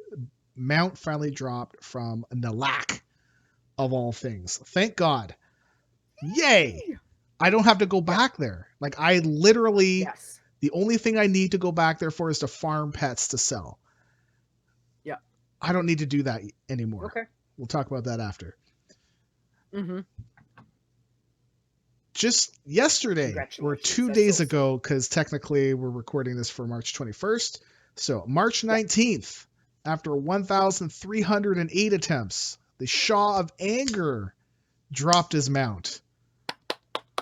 mount finally dropped from Nalak, of all things. Thank God. Yay! Yay! I don't have to go Yeah. back there. Like, I literally, Yes. the only thing I need to go back there for is to farm pets to sell. Yeah. I don't need to do that anymore. Okay. We'll talk about that after. Mm-hmm. Just yesterday or Congratulations. 2 That's days awesome. ago, because technically we're recording this for March 21st. So March Yeah. 19th, after 1,308 attempts, the Shaw of Anger dropped his mount.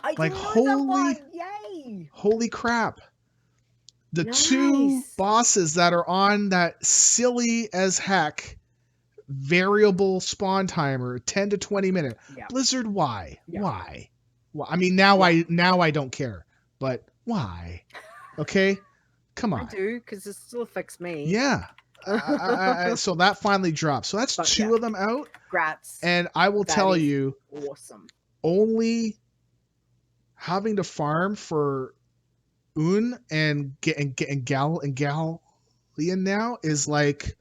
I Like, didn't know that one. Yay! holy crap. the two Nice. bosses that are on that silly as heck variable spawn timer, 10 to 20 minute. Yeah. Blizzard, why? Yeah. Why? I mean, now Yeah. I don't care, but why? Okay, come on. I do, because it still affects me. Yeah. So that finally dropped. So that's But two yeah. of them out. Grats. And I will That tell is you, awesome. only having to farm for Un and Galleon now is like,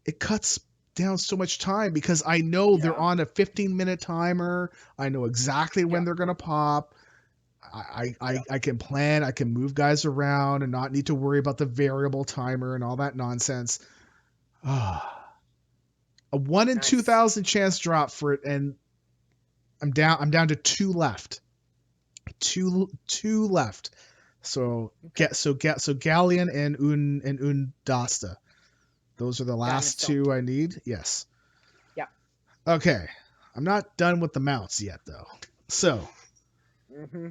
it cuts down so much time because I know they're Yeah. on a 15-minute timer. I know exactly when Yeah. they're gonna pop. I can plan, I can move guys around and not need to worry about the variable timer and all that nonsense. Ah, a 1 in Nice. 2,000 chance drop for it, and I'm down to two left. Two left. So Okay. so Galleon and Undasta. Those are the last two I need. Yes. Yeah. Okay. I'm not done with the mounts yet though. So Mm-hmm.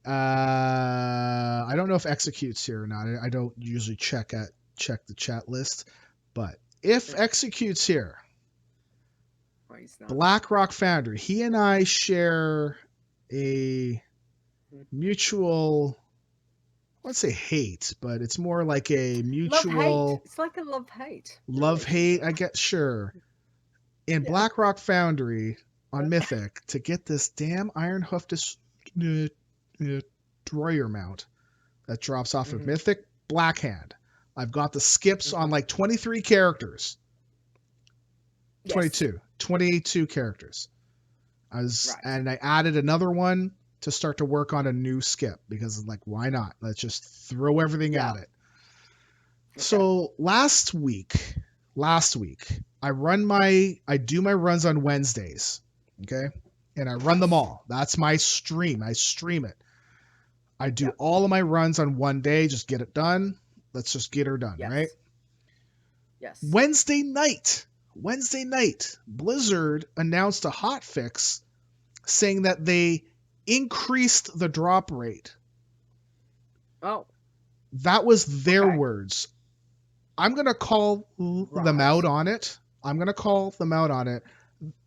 I don't know if execute's here or not. I don't usually check the chat list, but if execute's here, Oh, he's not. BlackRock Foundry, he and I share a mutual, I wouldn't say hate, but it's more like a mutual Love-hate. It's like a love-hate. love-hate, I guess, sure. In Yeah. BlackRock Foundry on Mythic, to get this damn Iron Hoof Destroyer mount that drops off of Mythic, Blackhand. I've got the skips on like 23 characters. Yes. 22 characters. And I added another one to start to work on a new skip because like, why not? Let's just throw everything at it. Okay. So last week, I do my runs on Wednesdays. Okay. And I run them all. That's my stream. I stream it. I do all of my runs on one day. Just get it done. Let's just get her done. Right. Yes. Wednesday night, Blizzard announced a hotfix saying that they increased the drop rate. Oh. That was their words. I'm going to call them out on it.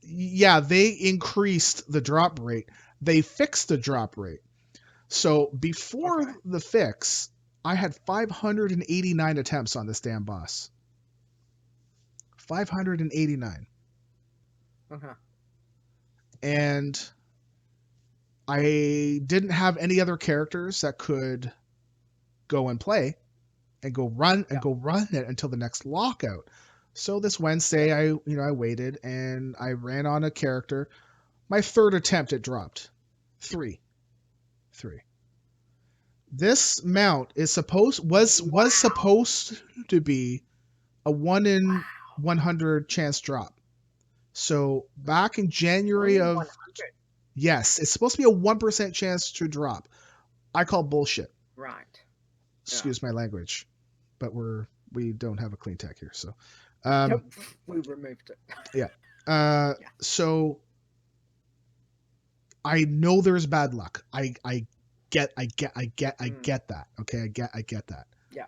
Yeah, they increased the drop rate. They fixed the drop rate. So before the fix, I had 589 attempts on this damn boss. 589. Okay. And I didn't have any other characters that could go and play and go run it until the next lockout. So this Wednesday, I waited and I ran on a character. My third attempt, it dropped. 3. This mount was supposed to be a 1 in 100 chance drop. So back in January of 100. Yes, it's supposed to be a 1% chance to drop. I call bullshit. Right. Excuse my language, but we don't have a clean tech here, so Nope, we removed it. Yeah. So I know there's bad luck. I get that. Okay, I get that. Yeah.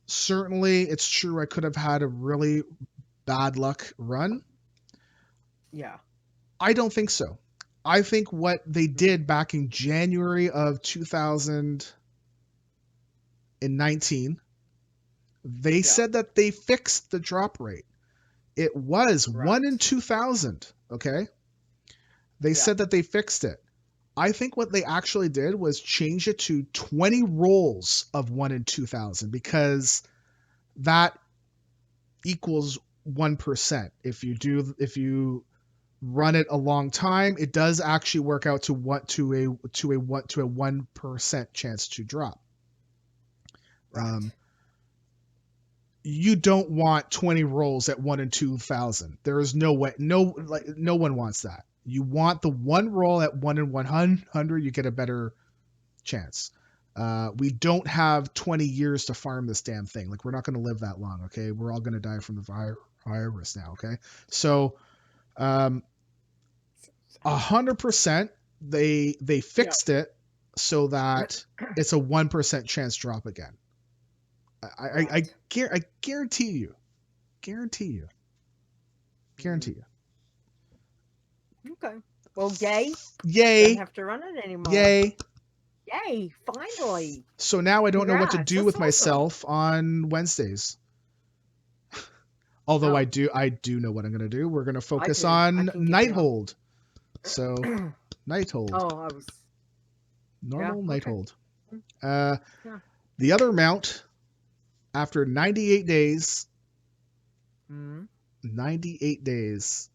Certainly, it's true. I could have had a really bad luck run. Yeah. I don't think so. I think what they did back in January of 2019, they said that they fixed the drop rate. It was 1 in 2,000. Okay. They said that they fixed it. I think what they actually did was change it to 20 rolls of 1 in 2,000 because that equals 1%. If you run it a long time, it does actually work out to a 1% chance to drop. Right. You don't want 20 rolls at 1 in 2,000. There is no way. No one wants that. You want the one roll at 1 in 100. You get a better chance. We don't have 20 years to farm this damn thing. Like, we're not going to live that long. Okay, we're all going to die from the virus now. Okay, so 100%. They fixed it. so that it's a 1% chance drop again. I guarantee you. Guarantee you. Okay. Well, yay. Yay. Don't have to run it anymore. Yay. Yay. Finally. So now I don't know what to do with That's myself on Wednesdays. Although I do know what I'm going to do. We're going to focus on Nighthold. So, Nighthold. Oh, I was... Normal Nighthold. Yeah. The other mount, after 98 days, 98 days,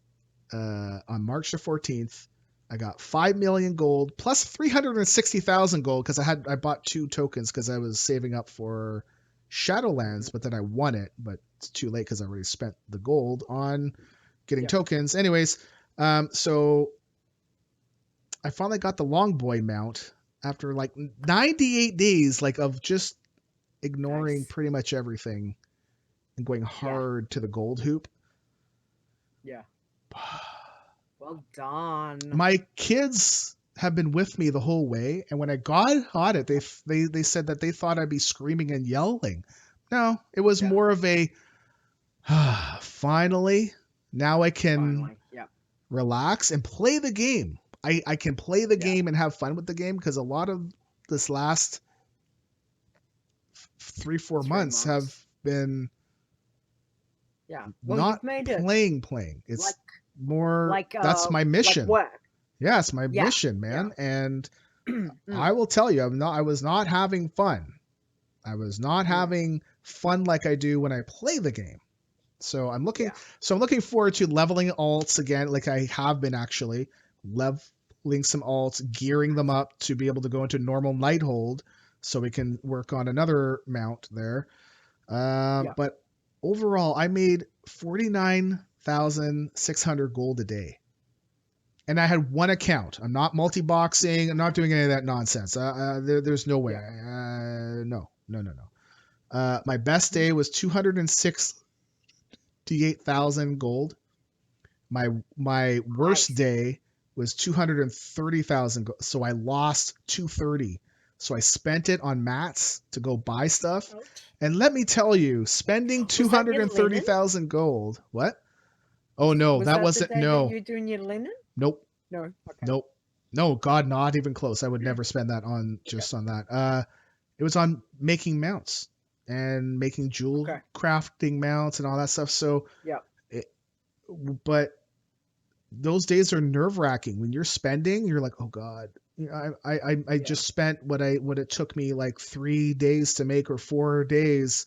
on March the 14th, I got 5 million gold plus 360,000 gold because I bought 2 tokens because I was saving up for Shadowlands, but then I won it, but it's too late because I already spent the gold on getting tokens. Anyways, so I finally got the Long Boy mount after like 98 days, like of just ignoring pretty much everything and going hard to the gold hoop. Yeah. Well done. My kids have been with me the whole way, and when I got it, they said that they thought I'd be screaming and yelling. No, it was more of a finally, now I can relax and play the game. I can play the game and have fun with the game because a lot of this last 3-4 months have been not playing. It's more like that's my mission. Like work. Yeah, it's my mission, man. And I will tell you, I was not having fun. I was not having fun like I do when I play the game. So I'm looking forward to leveling alts again, like I have been actually leveling some alts, gearing them up to be able to go into normal Nighthold so we can work on another mount there. But overall, I made 49,600 gold a day. And I had one account. I'm not multi-boxing. I'm not doing any of that nonsense. There's no way. No. My best day was 268,000 gold. My worst day was 230,000 gold. So I lost 230. So I spent it on mats to go buy stuff. And let me tell you, spending 230,000 gold. What? Oh no, that wasn't. No. That you're doing your linen? Nope. No. Okay. Nope. No, God, not even close. I would never spend that on on that. It was on making mounts and making jewel crafting mounts and all that stuff. So but those days are nerve wracking when you're spending. You're like, oh God, I just spent what it took me like 3 days to make or 4 days.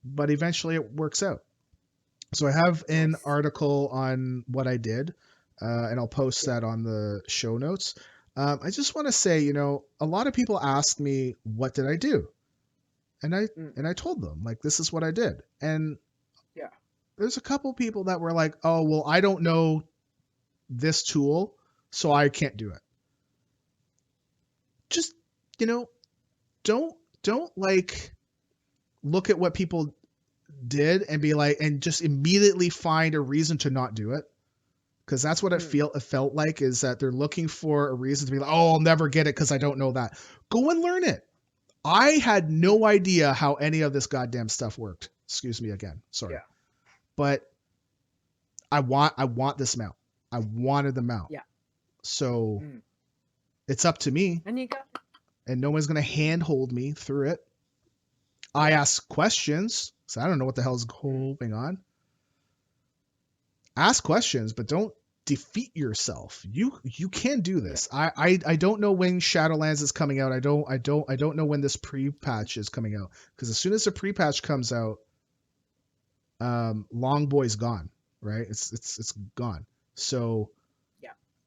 But eventually it works out. So I have an article on what I did, and I'll post that on the show notes. I just want to say, a lot of people asked me, what did I do? And I told them, like, this is what I did. And there's a couple people that were like, oh, well, I don't know this tool, so I can't do it. Just, don't like look at what people did and be like, and just immediately find a reason to not do it. Because that's what it felt like, is that they're looking for a reason to be like, oh, I'll never get it because I don't know that. Go and learn it. I had no idea how any of this goddamn stuff worked. Excuse me again. Sorry. But I want this mount. I wanted the mount. So it's up to me. And you got it. And no one's going to handhold me through it. I ask questions, so I don't know what the hell's going on. Ask questions, but don't defeat yourself. You can do this. I don't know when Shadowlands is coming out. I don't know when this pre-patch is coming out, because as soon as the pre-patch comes out, Long Boy's gone, right? It's gone. So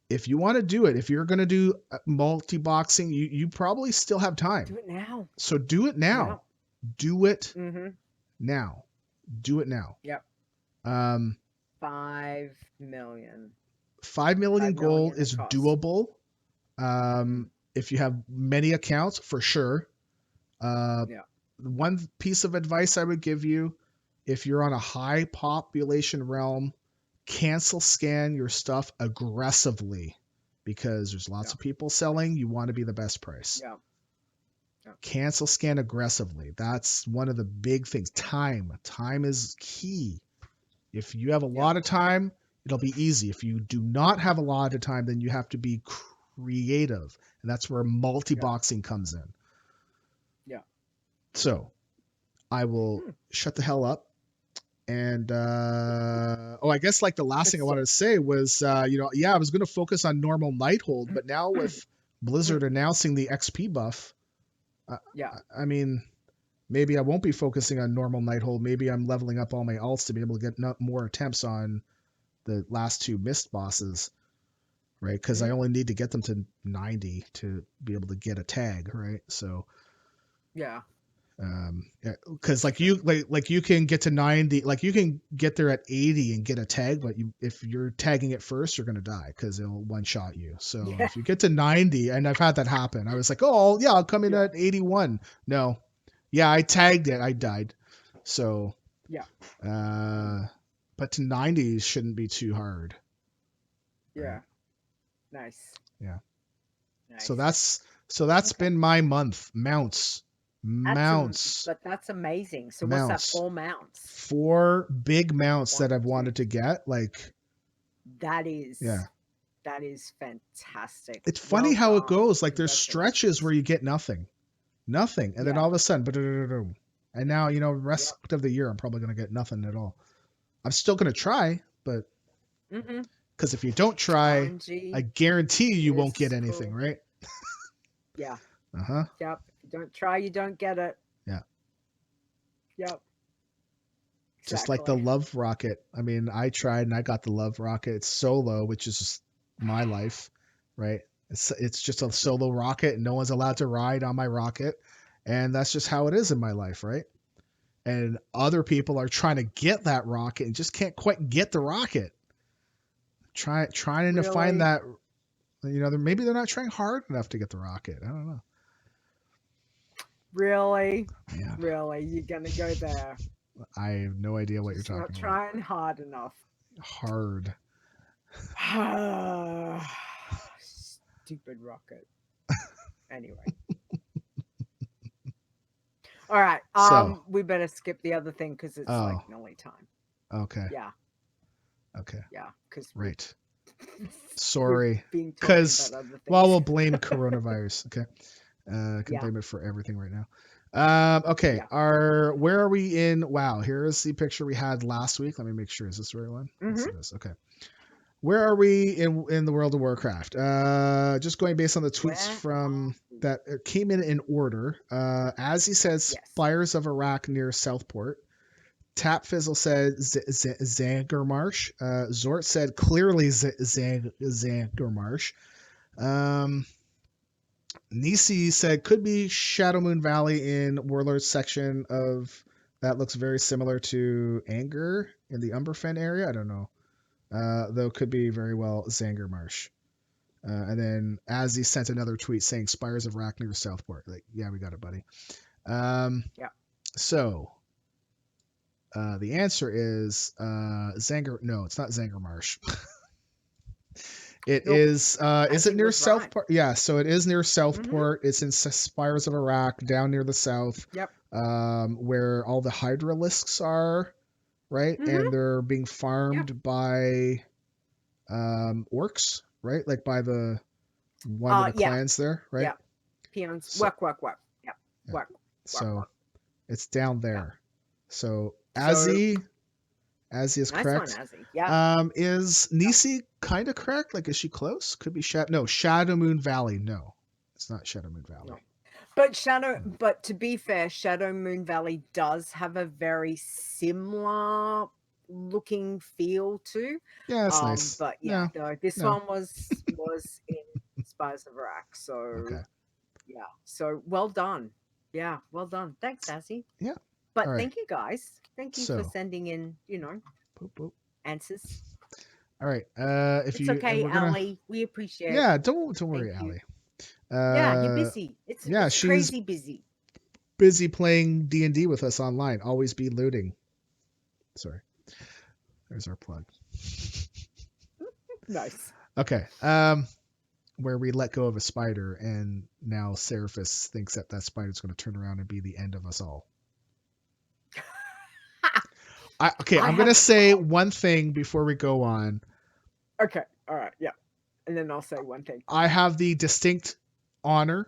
if you want to do it, if you're going to do multi-boxing, you probably still have time. Do it now. So do it now. Do it now. Do it now. Yep. 5 million. 5 million gold is doable. If you have many accounts, for sure. One piece of advice I would give you, if you're on a high population realm, cancel scan your stuff aggressively. because there's lots of people selling. You want to be the best price. Yeah. Cancel scan aggressively. That's one of the big things. Time is key. If you have a lot of time, it'll be easy. If you do not have a lot of time, then you have to be creative, and that's where multi-boxing comes in. Yeah. So I will shut the hell up. And I guess like the last thing I wanted to say was, I was going to focus on normal night hold, but now with Blizzard announcing the XP buff, I mean, maybe I won't be focusing on normal night hold. Maybe I'm leveling up all my alts to be able to get more attempts on the last 2 mist bosses, right? Because I only need to get them to 90 to be able to get a tag, right? So because like you can get to 90, like you can get there at 80 and get a tag, but if you're tagging it first, you're gonna die because it'll one shot you. So if you get to 90, and I've had that happen, I was like, oh yeah, I'll come in at 81. No, I tagged it, I died. So but to 90 shouldn't be too hard. Right? Nice. So that's been my month. Mounts. But that's amazing. So what's that? 4 mounts? 4 big mounts that I've wanted to get. Like that is fantastic. It's funny how it goes. Like there's stretches where you get nothing, and then all of a sudden, and now rest of the year I'm probably gonna get nothing at all. I'm still gonna try, but because if you don't try, I guarantee you won't get anything, right? Yeah. Yep. If you don't try, you don't get it. Yeah. Yep. Just like the love rocket. I mean, I tried and I got the love rocket. It's solo, which is just my life, right? It's just a solo rocket and no one's allowed to ride on my rocket. And that's just how it is in my life, right? And other people are trying to get that rocket and just can't quite get the rocket. Trying to find that, maybe they're not trying hard enough to get the rocket. I don't know. Really? Yeah. Really? You're going to go there? I have no idea what you're talking about. Not trying hard enough. Hard. Stupid rocket. Anyway. All right. We better skip the other thing because it's like nearly time. Okay. Yeah. Okay. Yeah. Because right. Sorry. Because we'll blame coronavirus. Okay. Can blame it for everything right now. Okay. Where are we in? Wow. Here is the picture we had last week. Let me make sure. Is this the right one? Yes, it is. Okay. Where are we in the World of Warcraft? Just going based on the tweets from that came in order. As he says, Spires of Iraq near Southport. Tap Fizzle said Zangermarsh. Zort said clearly Zangermarsh. Nisi said could be Shadow Moon Valley in Warlord's section of that looks very similar to Anger in the Umberfen area. I don't know. Though could be very well Zangermarsh. And then Azzy sent another tweet saying Spires of Iraq near Southport. Like, yeah, we got it, buddy. So the answer is Zanger. No, it's not Zangermarsh. Is it near Southport? Right. Yeah, so it is near Southport. It's in Spires of Iraq, down near the south. Yep. Where all the Hydralisks are, right? And they're being farmed by orcs, right? Like by the one of the clans there, right? Yeah. Peons. Work. Yep. Work. So it's down there. So Azzy is correct. Nice one, Azzy. Yeah. Is Nisi kind of correct? Like, is she close? Could be Shadow Moon Valley. No, it's not Shadow Moon Valley. No. But to be fair, Shadow Moon Valley does have a very similar looking feel too. Yeah, it's nice. But this one was in Spires of Iraq. So yeah. So well done. Yeah, well done. Thanks, Azzy. Yeah. But thank you guys. Thank you for sending in, answers. All right. It's okay, Ali. We appreciate it. Yeah, don't worry, Ali. You're busy. It's she's crazy busy. Busy playing D&D with us online. Always be looting. Sorry. There's our plug. Nice. Okay. where we let go of a spider, and now Seraphis thinks that spider is going to turn around and be the end of us all. Okay, I'm going to say one thing before we go on. Okay, all right, yeah. And then I'll say one thing. I have the distinct honor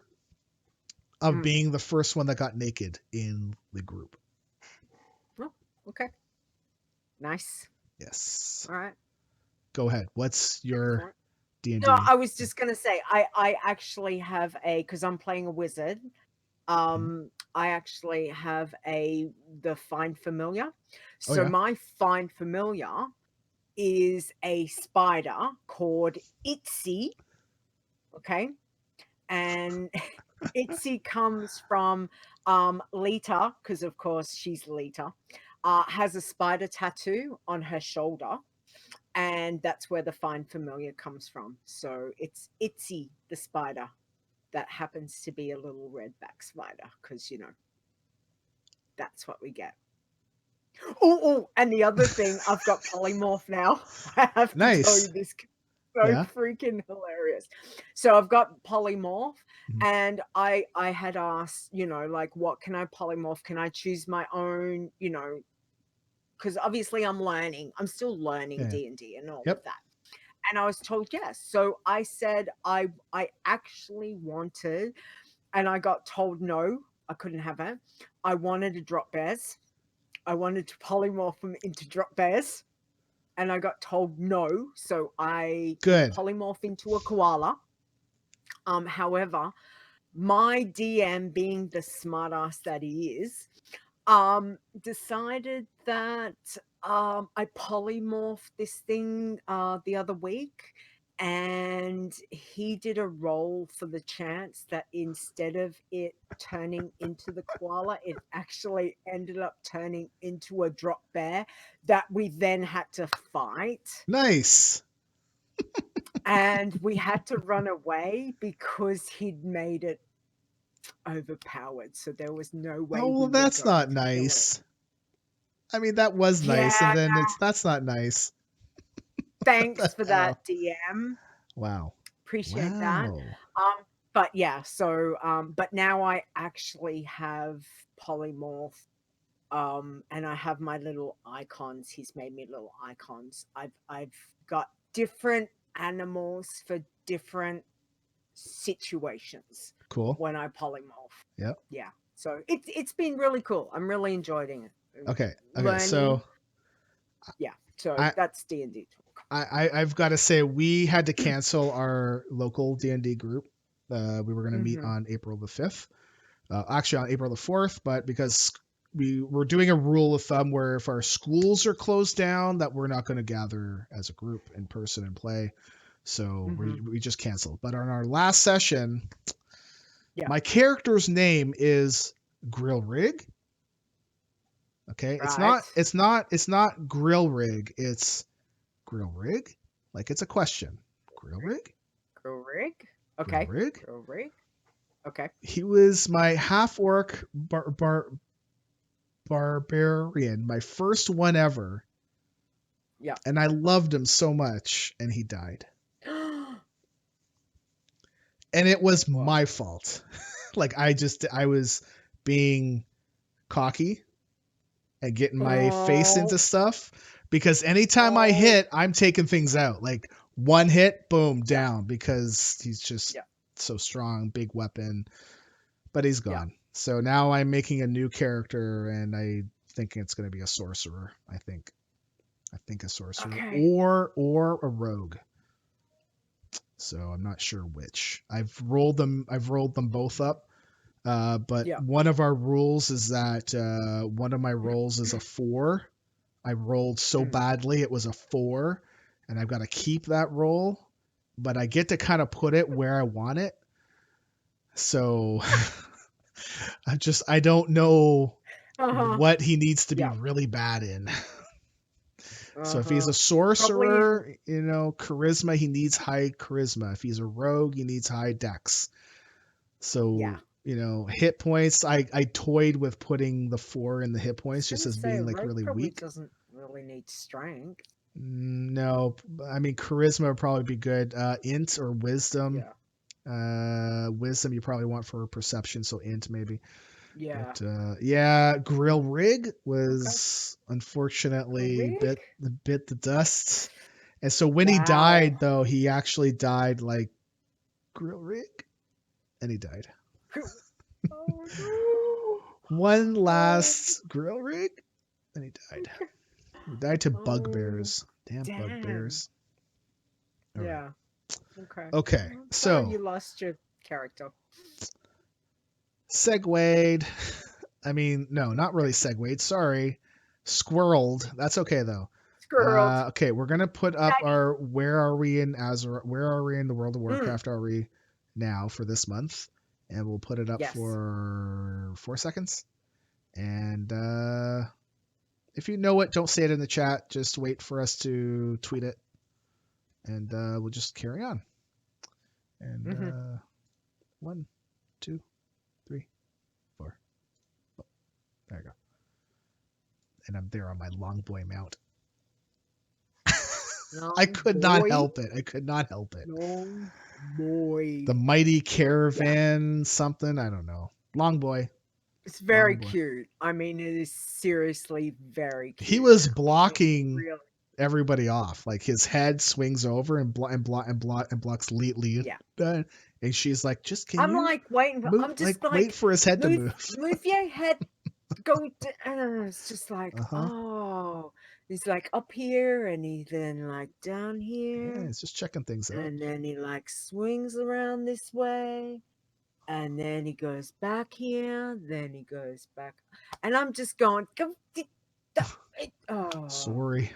of being the first one that got naked in the group. Oh, okay. Nice. Yes. All right. Go ahead. What's your D&D? No, I was just going to say, I actually have because I'm playing a wizard. I actually have the Find Familiar. So my Find Familiar is a spider called Itzy. Okay. And Itzy comes from Lita, because of course she's Lita, has a spider tattoo on her shoulder. And that's where the Find Familiar comes from. So it's Itzy, the spider, that happens to be a little redback spider, because, that's what we get. Oh, and the other thing, I've got polymorph now. I have to tell you this. So freaking hilarious. So I've got polymorph, and I had asked, like, what can I polymorph? Can I choose my own, because obviously I'm still learning D&D and all of that. And I was told yes. So I said I actually wanted, and I got told no, I couldn't have it. I wanted to drop bears. I wanted to polymorph them into drop bears, and I got told no. So I polymorph into a koala. However, my DM, being the smartass that he is, decided that I polymorphed this thing the other week, and he did a roll for the chance that instead of it turning into the koala, it actually ended up turning into a drop bear that we then had to fight. Nice. And we had to run away because he'd made it overpowered, so there was no way. Oh, well, that's not nice. I mean, that was nice, and then that's not nice. Thanks for that, DM. Wow. Appreciate that. But yeah, so but now I actually have polymorph, and I have my little icons. He's made me little icons. I've got different animals for different situations. Cool. When I polymorph. Yep. Yeah. So it's been really cool. I'm really enjoying it. Okay. Learning. So yeah. So that's D&D talk. I've got to say, we had to cancel our local D&D group. We were going to meet on April the 5th. Actually on April the 4th, but because we were doing a rule of thumb where if our schools are closed down, that we're not going to gather as a group in person and play. So we just canceled. But on our last session, my character's name is Grill Rig. Okay, right. it's not Grill Rig. It's Grill Rig. Like it's a question. Grill Rig. Grill Rig. Okay. Grill Rig. Grill Rig. Okay. He was my half orc barbarian, my first one ever. Yeah. And I loved him so much, and he died. And it was my fault. Like I was being cocky and getting my face into stuff, because anytime I hit, I'm taking things out. Like one hit, boom, down, because he's just so strong, big weapon. But he's gone. So now I'm making a new character, and I think it's going to be a sorcerer. I think a sorcerer or a rogue. So I'm not sure which. I've rolled them both up. But one of our rules is that one of my rolls is a 4. I rolled so badly it was a 4, and I've got to keep that roll, but I get to kind of put it where I want it. So I don't know what he needs to be really bad in. So if he's a sorcerer, charisma, he needs high charisma. If he's a rogue, he needs high dex. So, hit points, I toyed with putting the 4 in the hit points just as being like really weak. Doesn't really need strength. No, I mean charisma would probably be good. Int or wisdom. Yeah. Wisdom you probably want for perception, so int maybe. Yeah. But yeah, grill rig Okay. was unfortunately Rig? bit the dust. And so when he Wow. died, though, he actually died like grill rig, and he died. Oh no. One Oh, last grill rig, and he died. okay. He died to Oh, bugbears. Damn damn. bugbears. All right. Yeah. Okay. Okay. Well, sorry So you lost your character. segued. I mean, no, not really segued. Sorry. Squirreled. That's okay though. Squirreled. Okay, we're gonna put up Tiny. our where are we in Azeroth? Where are we in the World of Mm, Warcraft? Are we now for this month? And we'll put it up yes. for 4 seconds. And if you know it, don't say it in the chat. Just wait for us to tweet it, and we'll just carry on. And Mm-hmm. 1, 2, 3, 4. Oh, there you go. And I'm there on my long boy mount. I could not help it. I could not help it. Long boy. The mighty Yeah. caravan something. I don't know. Long boy. It's Long very boy. cute. I mean, it is seriously very cute. He was I mean, blocking really. everybody off. Like his head swings over and blocks Lee. Yeah. And she's like, just can I'm you like waiting. move? I'm Like just wait like, for his head to move, move. move your head. Go. It's just like, Uh-huh. oh, he's like up here, and he then like down Yeah, here, he's just checking things out. and then he like swings around this way, and then he goes back here, then he goes back, and I'm just going, go. Oh, Sorry.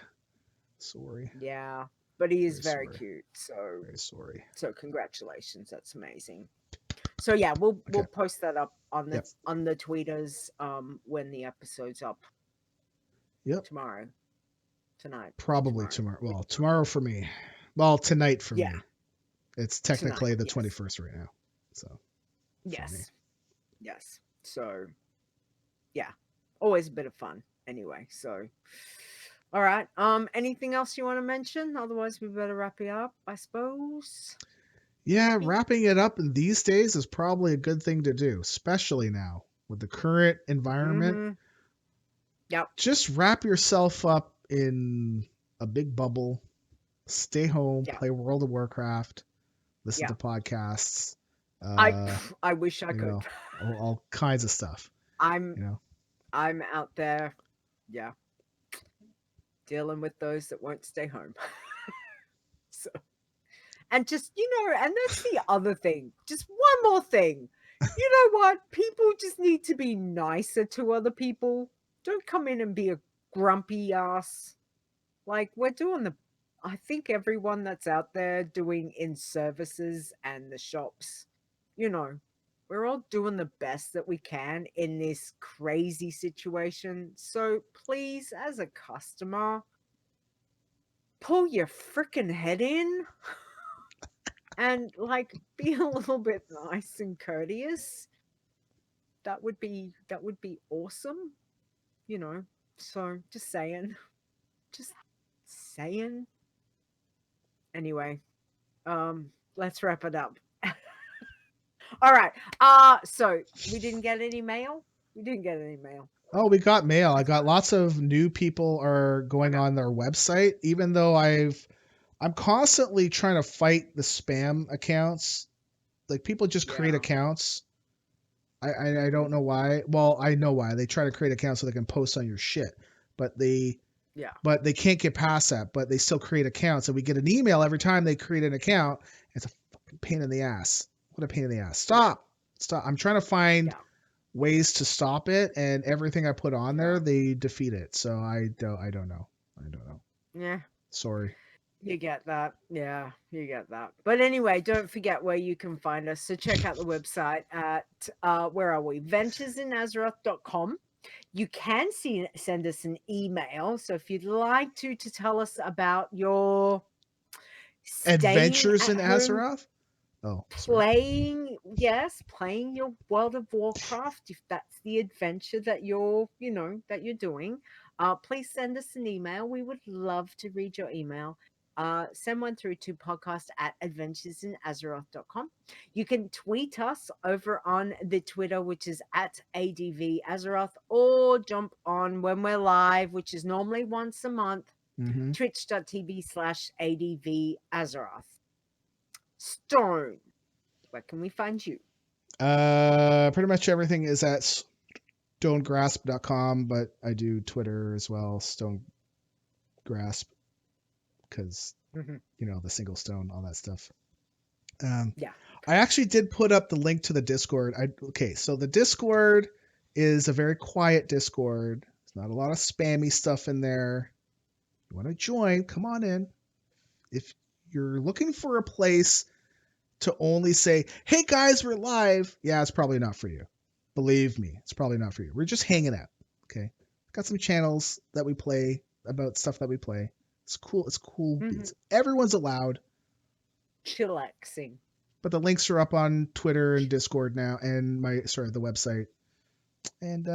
yeah, but he is Very very sorry. cute. So, Very sorry. so congratulations. That's amazing. So yeah, we'll Okay. post that up on Yep. the tweeters when the episode's up Yep. tomorrow, tonight, Probably tomorrow. Well, tomorrow for me. Well, tonight for Yeah, me. It's technically tonight. the Yes. 21st right now. So for me. Yes. Yes. So yeah, always a bit of fun. Anyway, so all right. Anything else you want to mention? Otherwise, we better wrap it up, I suppose. Yeah, Maybe. wrapping it up in these days is probably a good thing to do, especially now with the current environment. Mm-hmm. Yep. Just wrap yourself up in a big bubble, stay home, Yeah. play World of Warcraft, listen Yeah. to podcasts. I wish I could. Know, all kinds of stuff. I'm out there, yeah, dealing with those that won't stay home. So, and just and that's the other thing. Just one more thing. You know what? People just need to be nicer to other people. Don't come in and be a grumpy ass. Like I think everyone that's out there doing in services and the shops, we're all doing the best that we can in this crazy situation. So please, as a customer, pull your freaking head in and like be a little bit nice and courteous. That would be awesome, So just saying. Just saying. Anyway, let's wrap it up. All right. So we didn't get any mail. Oh, we got mail. I got lots of new people are going on their website, even though I'm constantly trying to fight the spam accounts. Like people just create accounts. I don't know why. Well, I know why. They try to create accounts so they can post on your shit. But they can't get past that, but they still create accounts. And we get an email every time they create an account. It's a fucking pain in the ass. What a pain in the ass. Stop. I'm trying to find ways to stop it, and everything I put on there, they defeat it. So I don't know. Yeah. Sorry. You get that. Yeah, you get that. But anyway, don't forget where you can find us. So check out the website at, where are we? venturesinazeroth.com. You can send us an email. So if you'd like to tell us about your adventures in home, Azeroth. Playing your World of Warcraft, if that's the adventure that you're doing, please send us an email. We would love to read your email. Send one through to podcast@adventuresinazeroth.com. You can tweet us over on the Twitter, which is @ADVAzeroth, or jump on when we're live, which is normally once a month, twitch.tv/ADVAzeroth. Stone, where can we find you? Pretty much everything is at stonegrasp.com, but I do Twitter as well, stonegrasp, because the single stone, all that stuff. Yeah. I actually did put up the link to the Discord. So the Discord is a very quiet Discord. There's not a lot of spammy stuff in there. You want to join, come on in. If you're looking for a place to only say, hey guys, we're live, yeah, it's probably not for you. Believe me, it's probably not for you. We're just hanging out, okay? Got some channels that we play about stuff that we play. It's cool. It's cool. Everyone's allowed. Chillaxing. But the links are up on Twitter and Discord now, and the website. And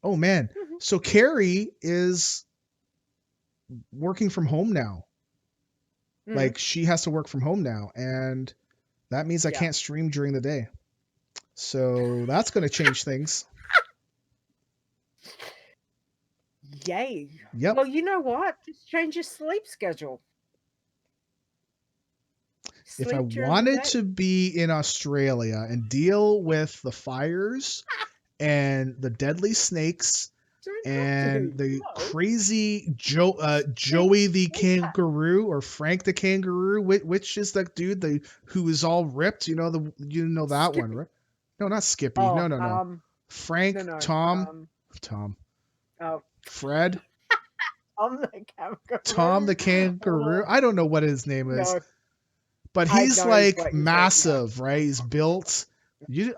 oh man, so Carrie is working from home now. Like she has to work from home now, and that means I can't stream during the day. So that's going to change things. Yay. Yep. Well, you know what? Just change your sleep schedule. If I wanted to be in Australia and deal with the fires and the deadly snakes and the crazy Joey the kangaroo or Frank the kangaroo, which is that dude who is all ripped? You know that Skippy. one, right? No, not Skippy. Oh, no. Frank, no. Tom. Oh, Fred. Tom the kangaroo. I don't know what his name is. No. But he's like massive, right? He's built.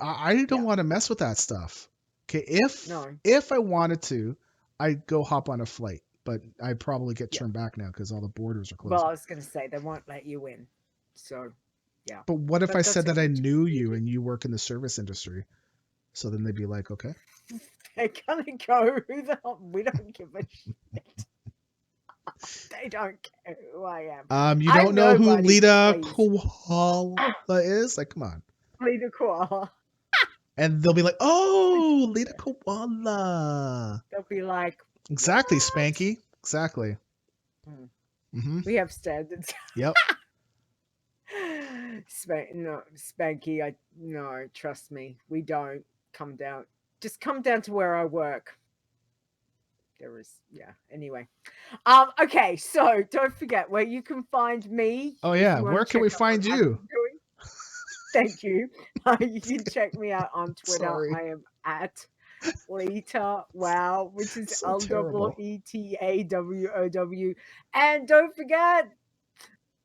I don't want to mess with that stuff. Okay, if I wanted to, I'd go hop on a flight, but I'd probably get turned back now because all the borders are closed. Well, I was going to say they won't let you in. So, yeah. But what if I said that I knew you and you work in the service industry? So then they'd be like, okay. They're going to go, who the hell? We don't give a shit. They don't care who I am. You don't know who Lita Koala is? Like, come on. Lita Koala. And they'll be like, oh, Lita Koala. They'll be like, exactly, what? Spanky. Exactly. We have standards. Yep. Spanky, no, trust me. We don't come down. Just come down to where I work. Anyway. Okay, so don't forget where you can find me. Oh yeah, where can we find you? Thank you. You can check me out on Twitter. Sorry. I am at Lita Wow, which is so LEETAWOW. And don't forget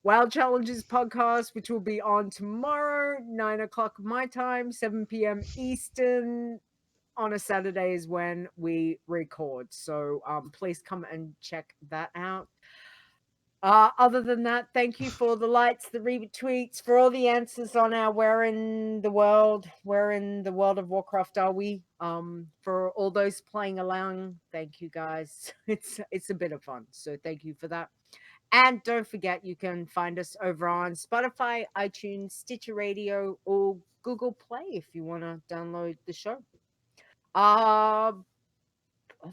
Wow Challenges podcast, which will be on tomorrow, 9:00 my time, 7 p.m. Eastern. On a Saturday is when we record. So please come and check that out. Other than that, thank you for the likes, the retweets, for all the answers on our where in the world of Warcraft are we? For all those playing along, thank you guys. It's a bit of fun. So thank you for that. And don't forget, you can find us over on Spotify, iTunes, Stitcher Radio, or Google Play if you want to download the show. Other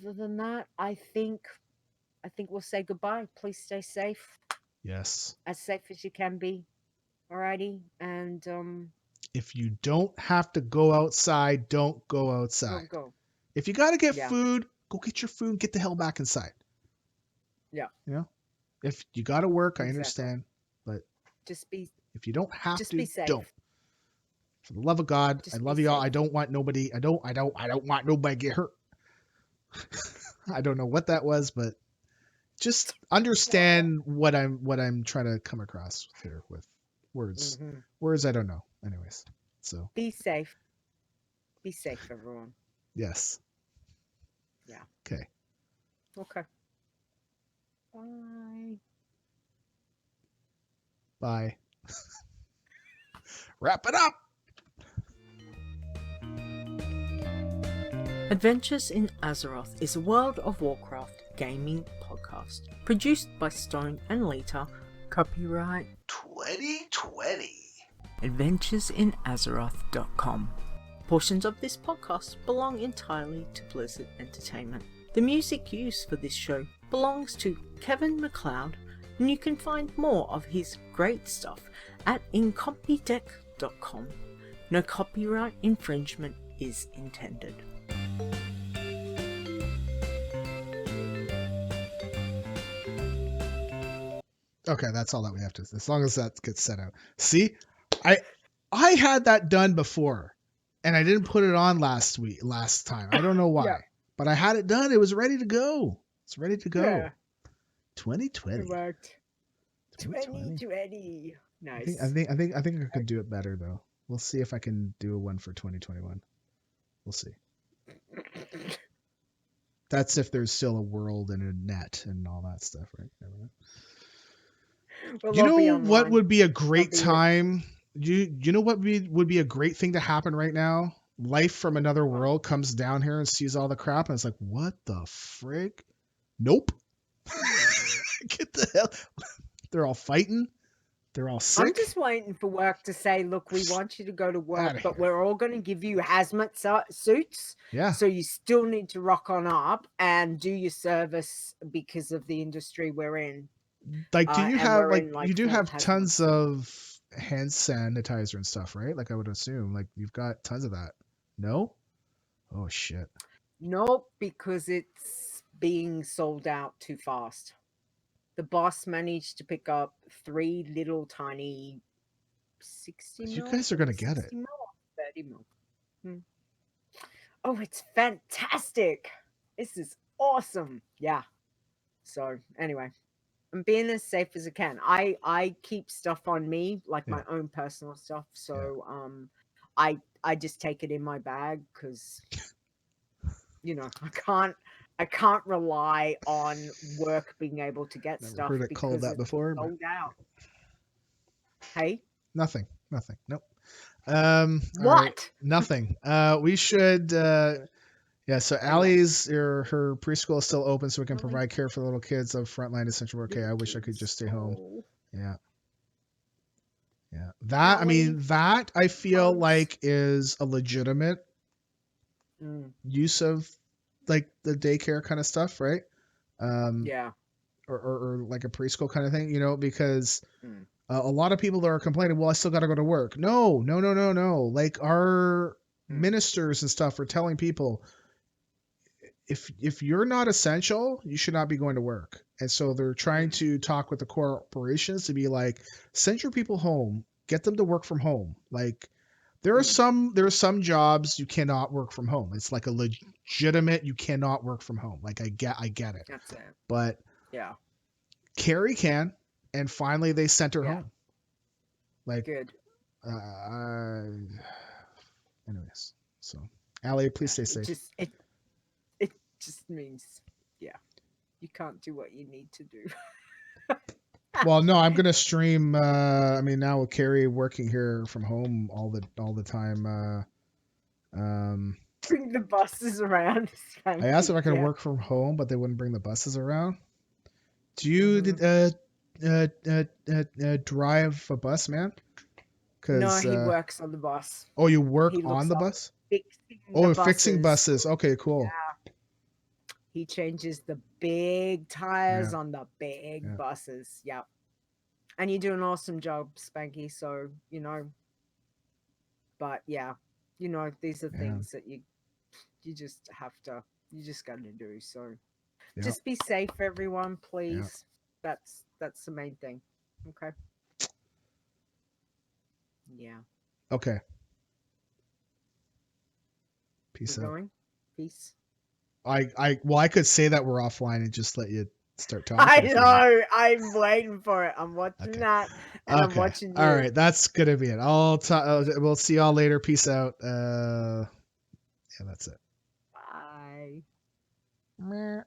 than that, I think we'll say goodbye. Please stay safe. Yes. As safe as you can be. Alrighty. And if you don't have to go outside, don't go outside. Don't go. If you gotta get food, go get your food, get the hell back inside. Yeah. You know? If you gotta work, I understand. But if you don't have to, be safe. don't. For the love of God, I love you all. I don't want nobody. I don't want nobody to get hurt. I don't know what that was, but just understand what I'm trying to come across here with words. Words I don't know. Anyways, so be safe. Be safe, everyone. Yes. Yeah. Okay. Okay. Bye. Bye. Wrap it up. Adventures in Azeroth is a World of Warcraft gaming podcast produced by Stone and Lita. Copyright 2020. AdventuresinAzeroth.com. Portions of this podcast belong entirely to Blizzard Entertainment. The music used for this show belongs to Kevin MacLeod, and you can find more of his great stuff at incompetech.com. No copyright infringement is intended. Okay, that's all that we have to. As long as that gets set out. See, I had that done before, and I didn't put it on last time. I don't know why, Yeah. but I had it done. It was ready to go. It's ready to go. Yeah. 2020. It worked. 2020. Nice. I think I could do it better though. We'll see if I can do one for 2021. We'll see. That's if there's still a world and a net and all that stuff, right? Never know. Well, You they'll be know what online. would be a great They'll be- time? You know what would be a great thing to happen right now? Life from another world comes down here and sees all the crap, and it's like, what the frig? Nope. Get the hell. They're all fighting. They're all sick. I'm just waiting for work to say, look, we want you to go to work, Outta but here. we're all going to give you hazmat suits. Yeah. So you still need to rock on up and do your service because of the industry we're in. Like, do you and have we're like in, like, you do full have hazmat tons suits. of hand sanitizer and stuff, right? Like I would assume, like you've got tons of that. No? Oh shit. Nope, because it's being sold out too fast. The boss managed to pick up 3 little tiny 60 You mil, guys are gonna get 60 it. mil, 30 mil. Oh, it's fantastic. This is awesome. Yeah. So anyway, I'm being as safe as I can. I keep stuff on me, like my own personal stuff. So I just take it in my bag because I can't rely on work being able to get Never stuff heard it called because that it's before, but sold out. Hey, nothing. All what? right, nothing. We should. Yeah. So Allie's her preschool is still open, so we can provide care for little kids of frontline essential work. Okay, I wish I could just stay home. Yeah. Yeah. That I feel like is a legitimate use of like the daycare kind of stuff, right? Yeah. Or like a preschool kind of thing, because a lot of people are complaining, well, I still got to go to work. No. Like our ministers and stuff are telling people, if you're not essential, you should not be going to work. And so they're trying to talk with the corporations to be like, send your people home, get them to work from home. Like there are some jobs you cannot work from home. It's like a legitimate, you cannot work from home. Like I get it. That's it. But yeah, Carrie can, and finally they sent her home. Like good. Anyways, so Allie, please stay safe. It just means, you can't do what you need to do. Well, no, I'm gonna stream. Now with Carrie working here from home all the time. Bring the buses around. I asked if I could work from home, but they wouldn't bring the buses around. Do you drive a bus, man? No, he works on the bus. Oh, you work on the bus? Fixing buses. Okay, cool. Yeah. He changes the big tires on the big buses. Yep. And you do an awesome job, Spanky. So, but these are things that you just have to, you just got to do. So just be safe, everyone, please. That's the main thing. Okay. Yeah. Okay. Peace out. Peace. I could say that we're offline and just let you start talking. I know. I'm waiting for it. I'm watching that, and I'm watching you. All right, that's gonna be it. We'll see y'all later. Peace out. Yeah, that's it. Bye.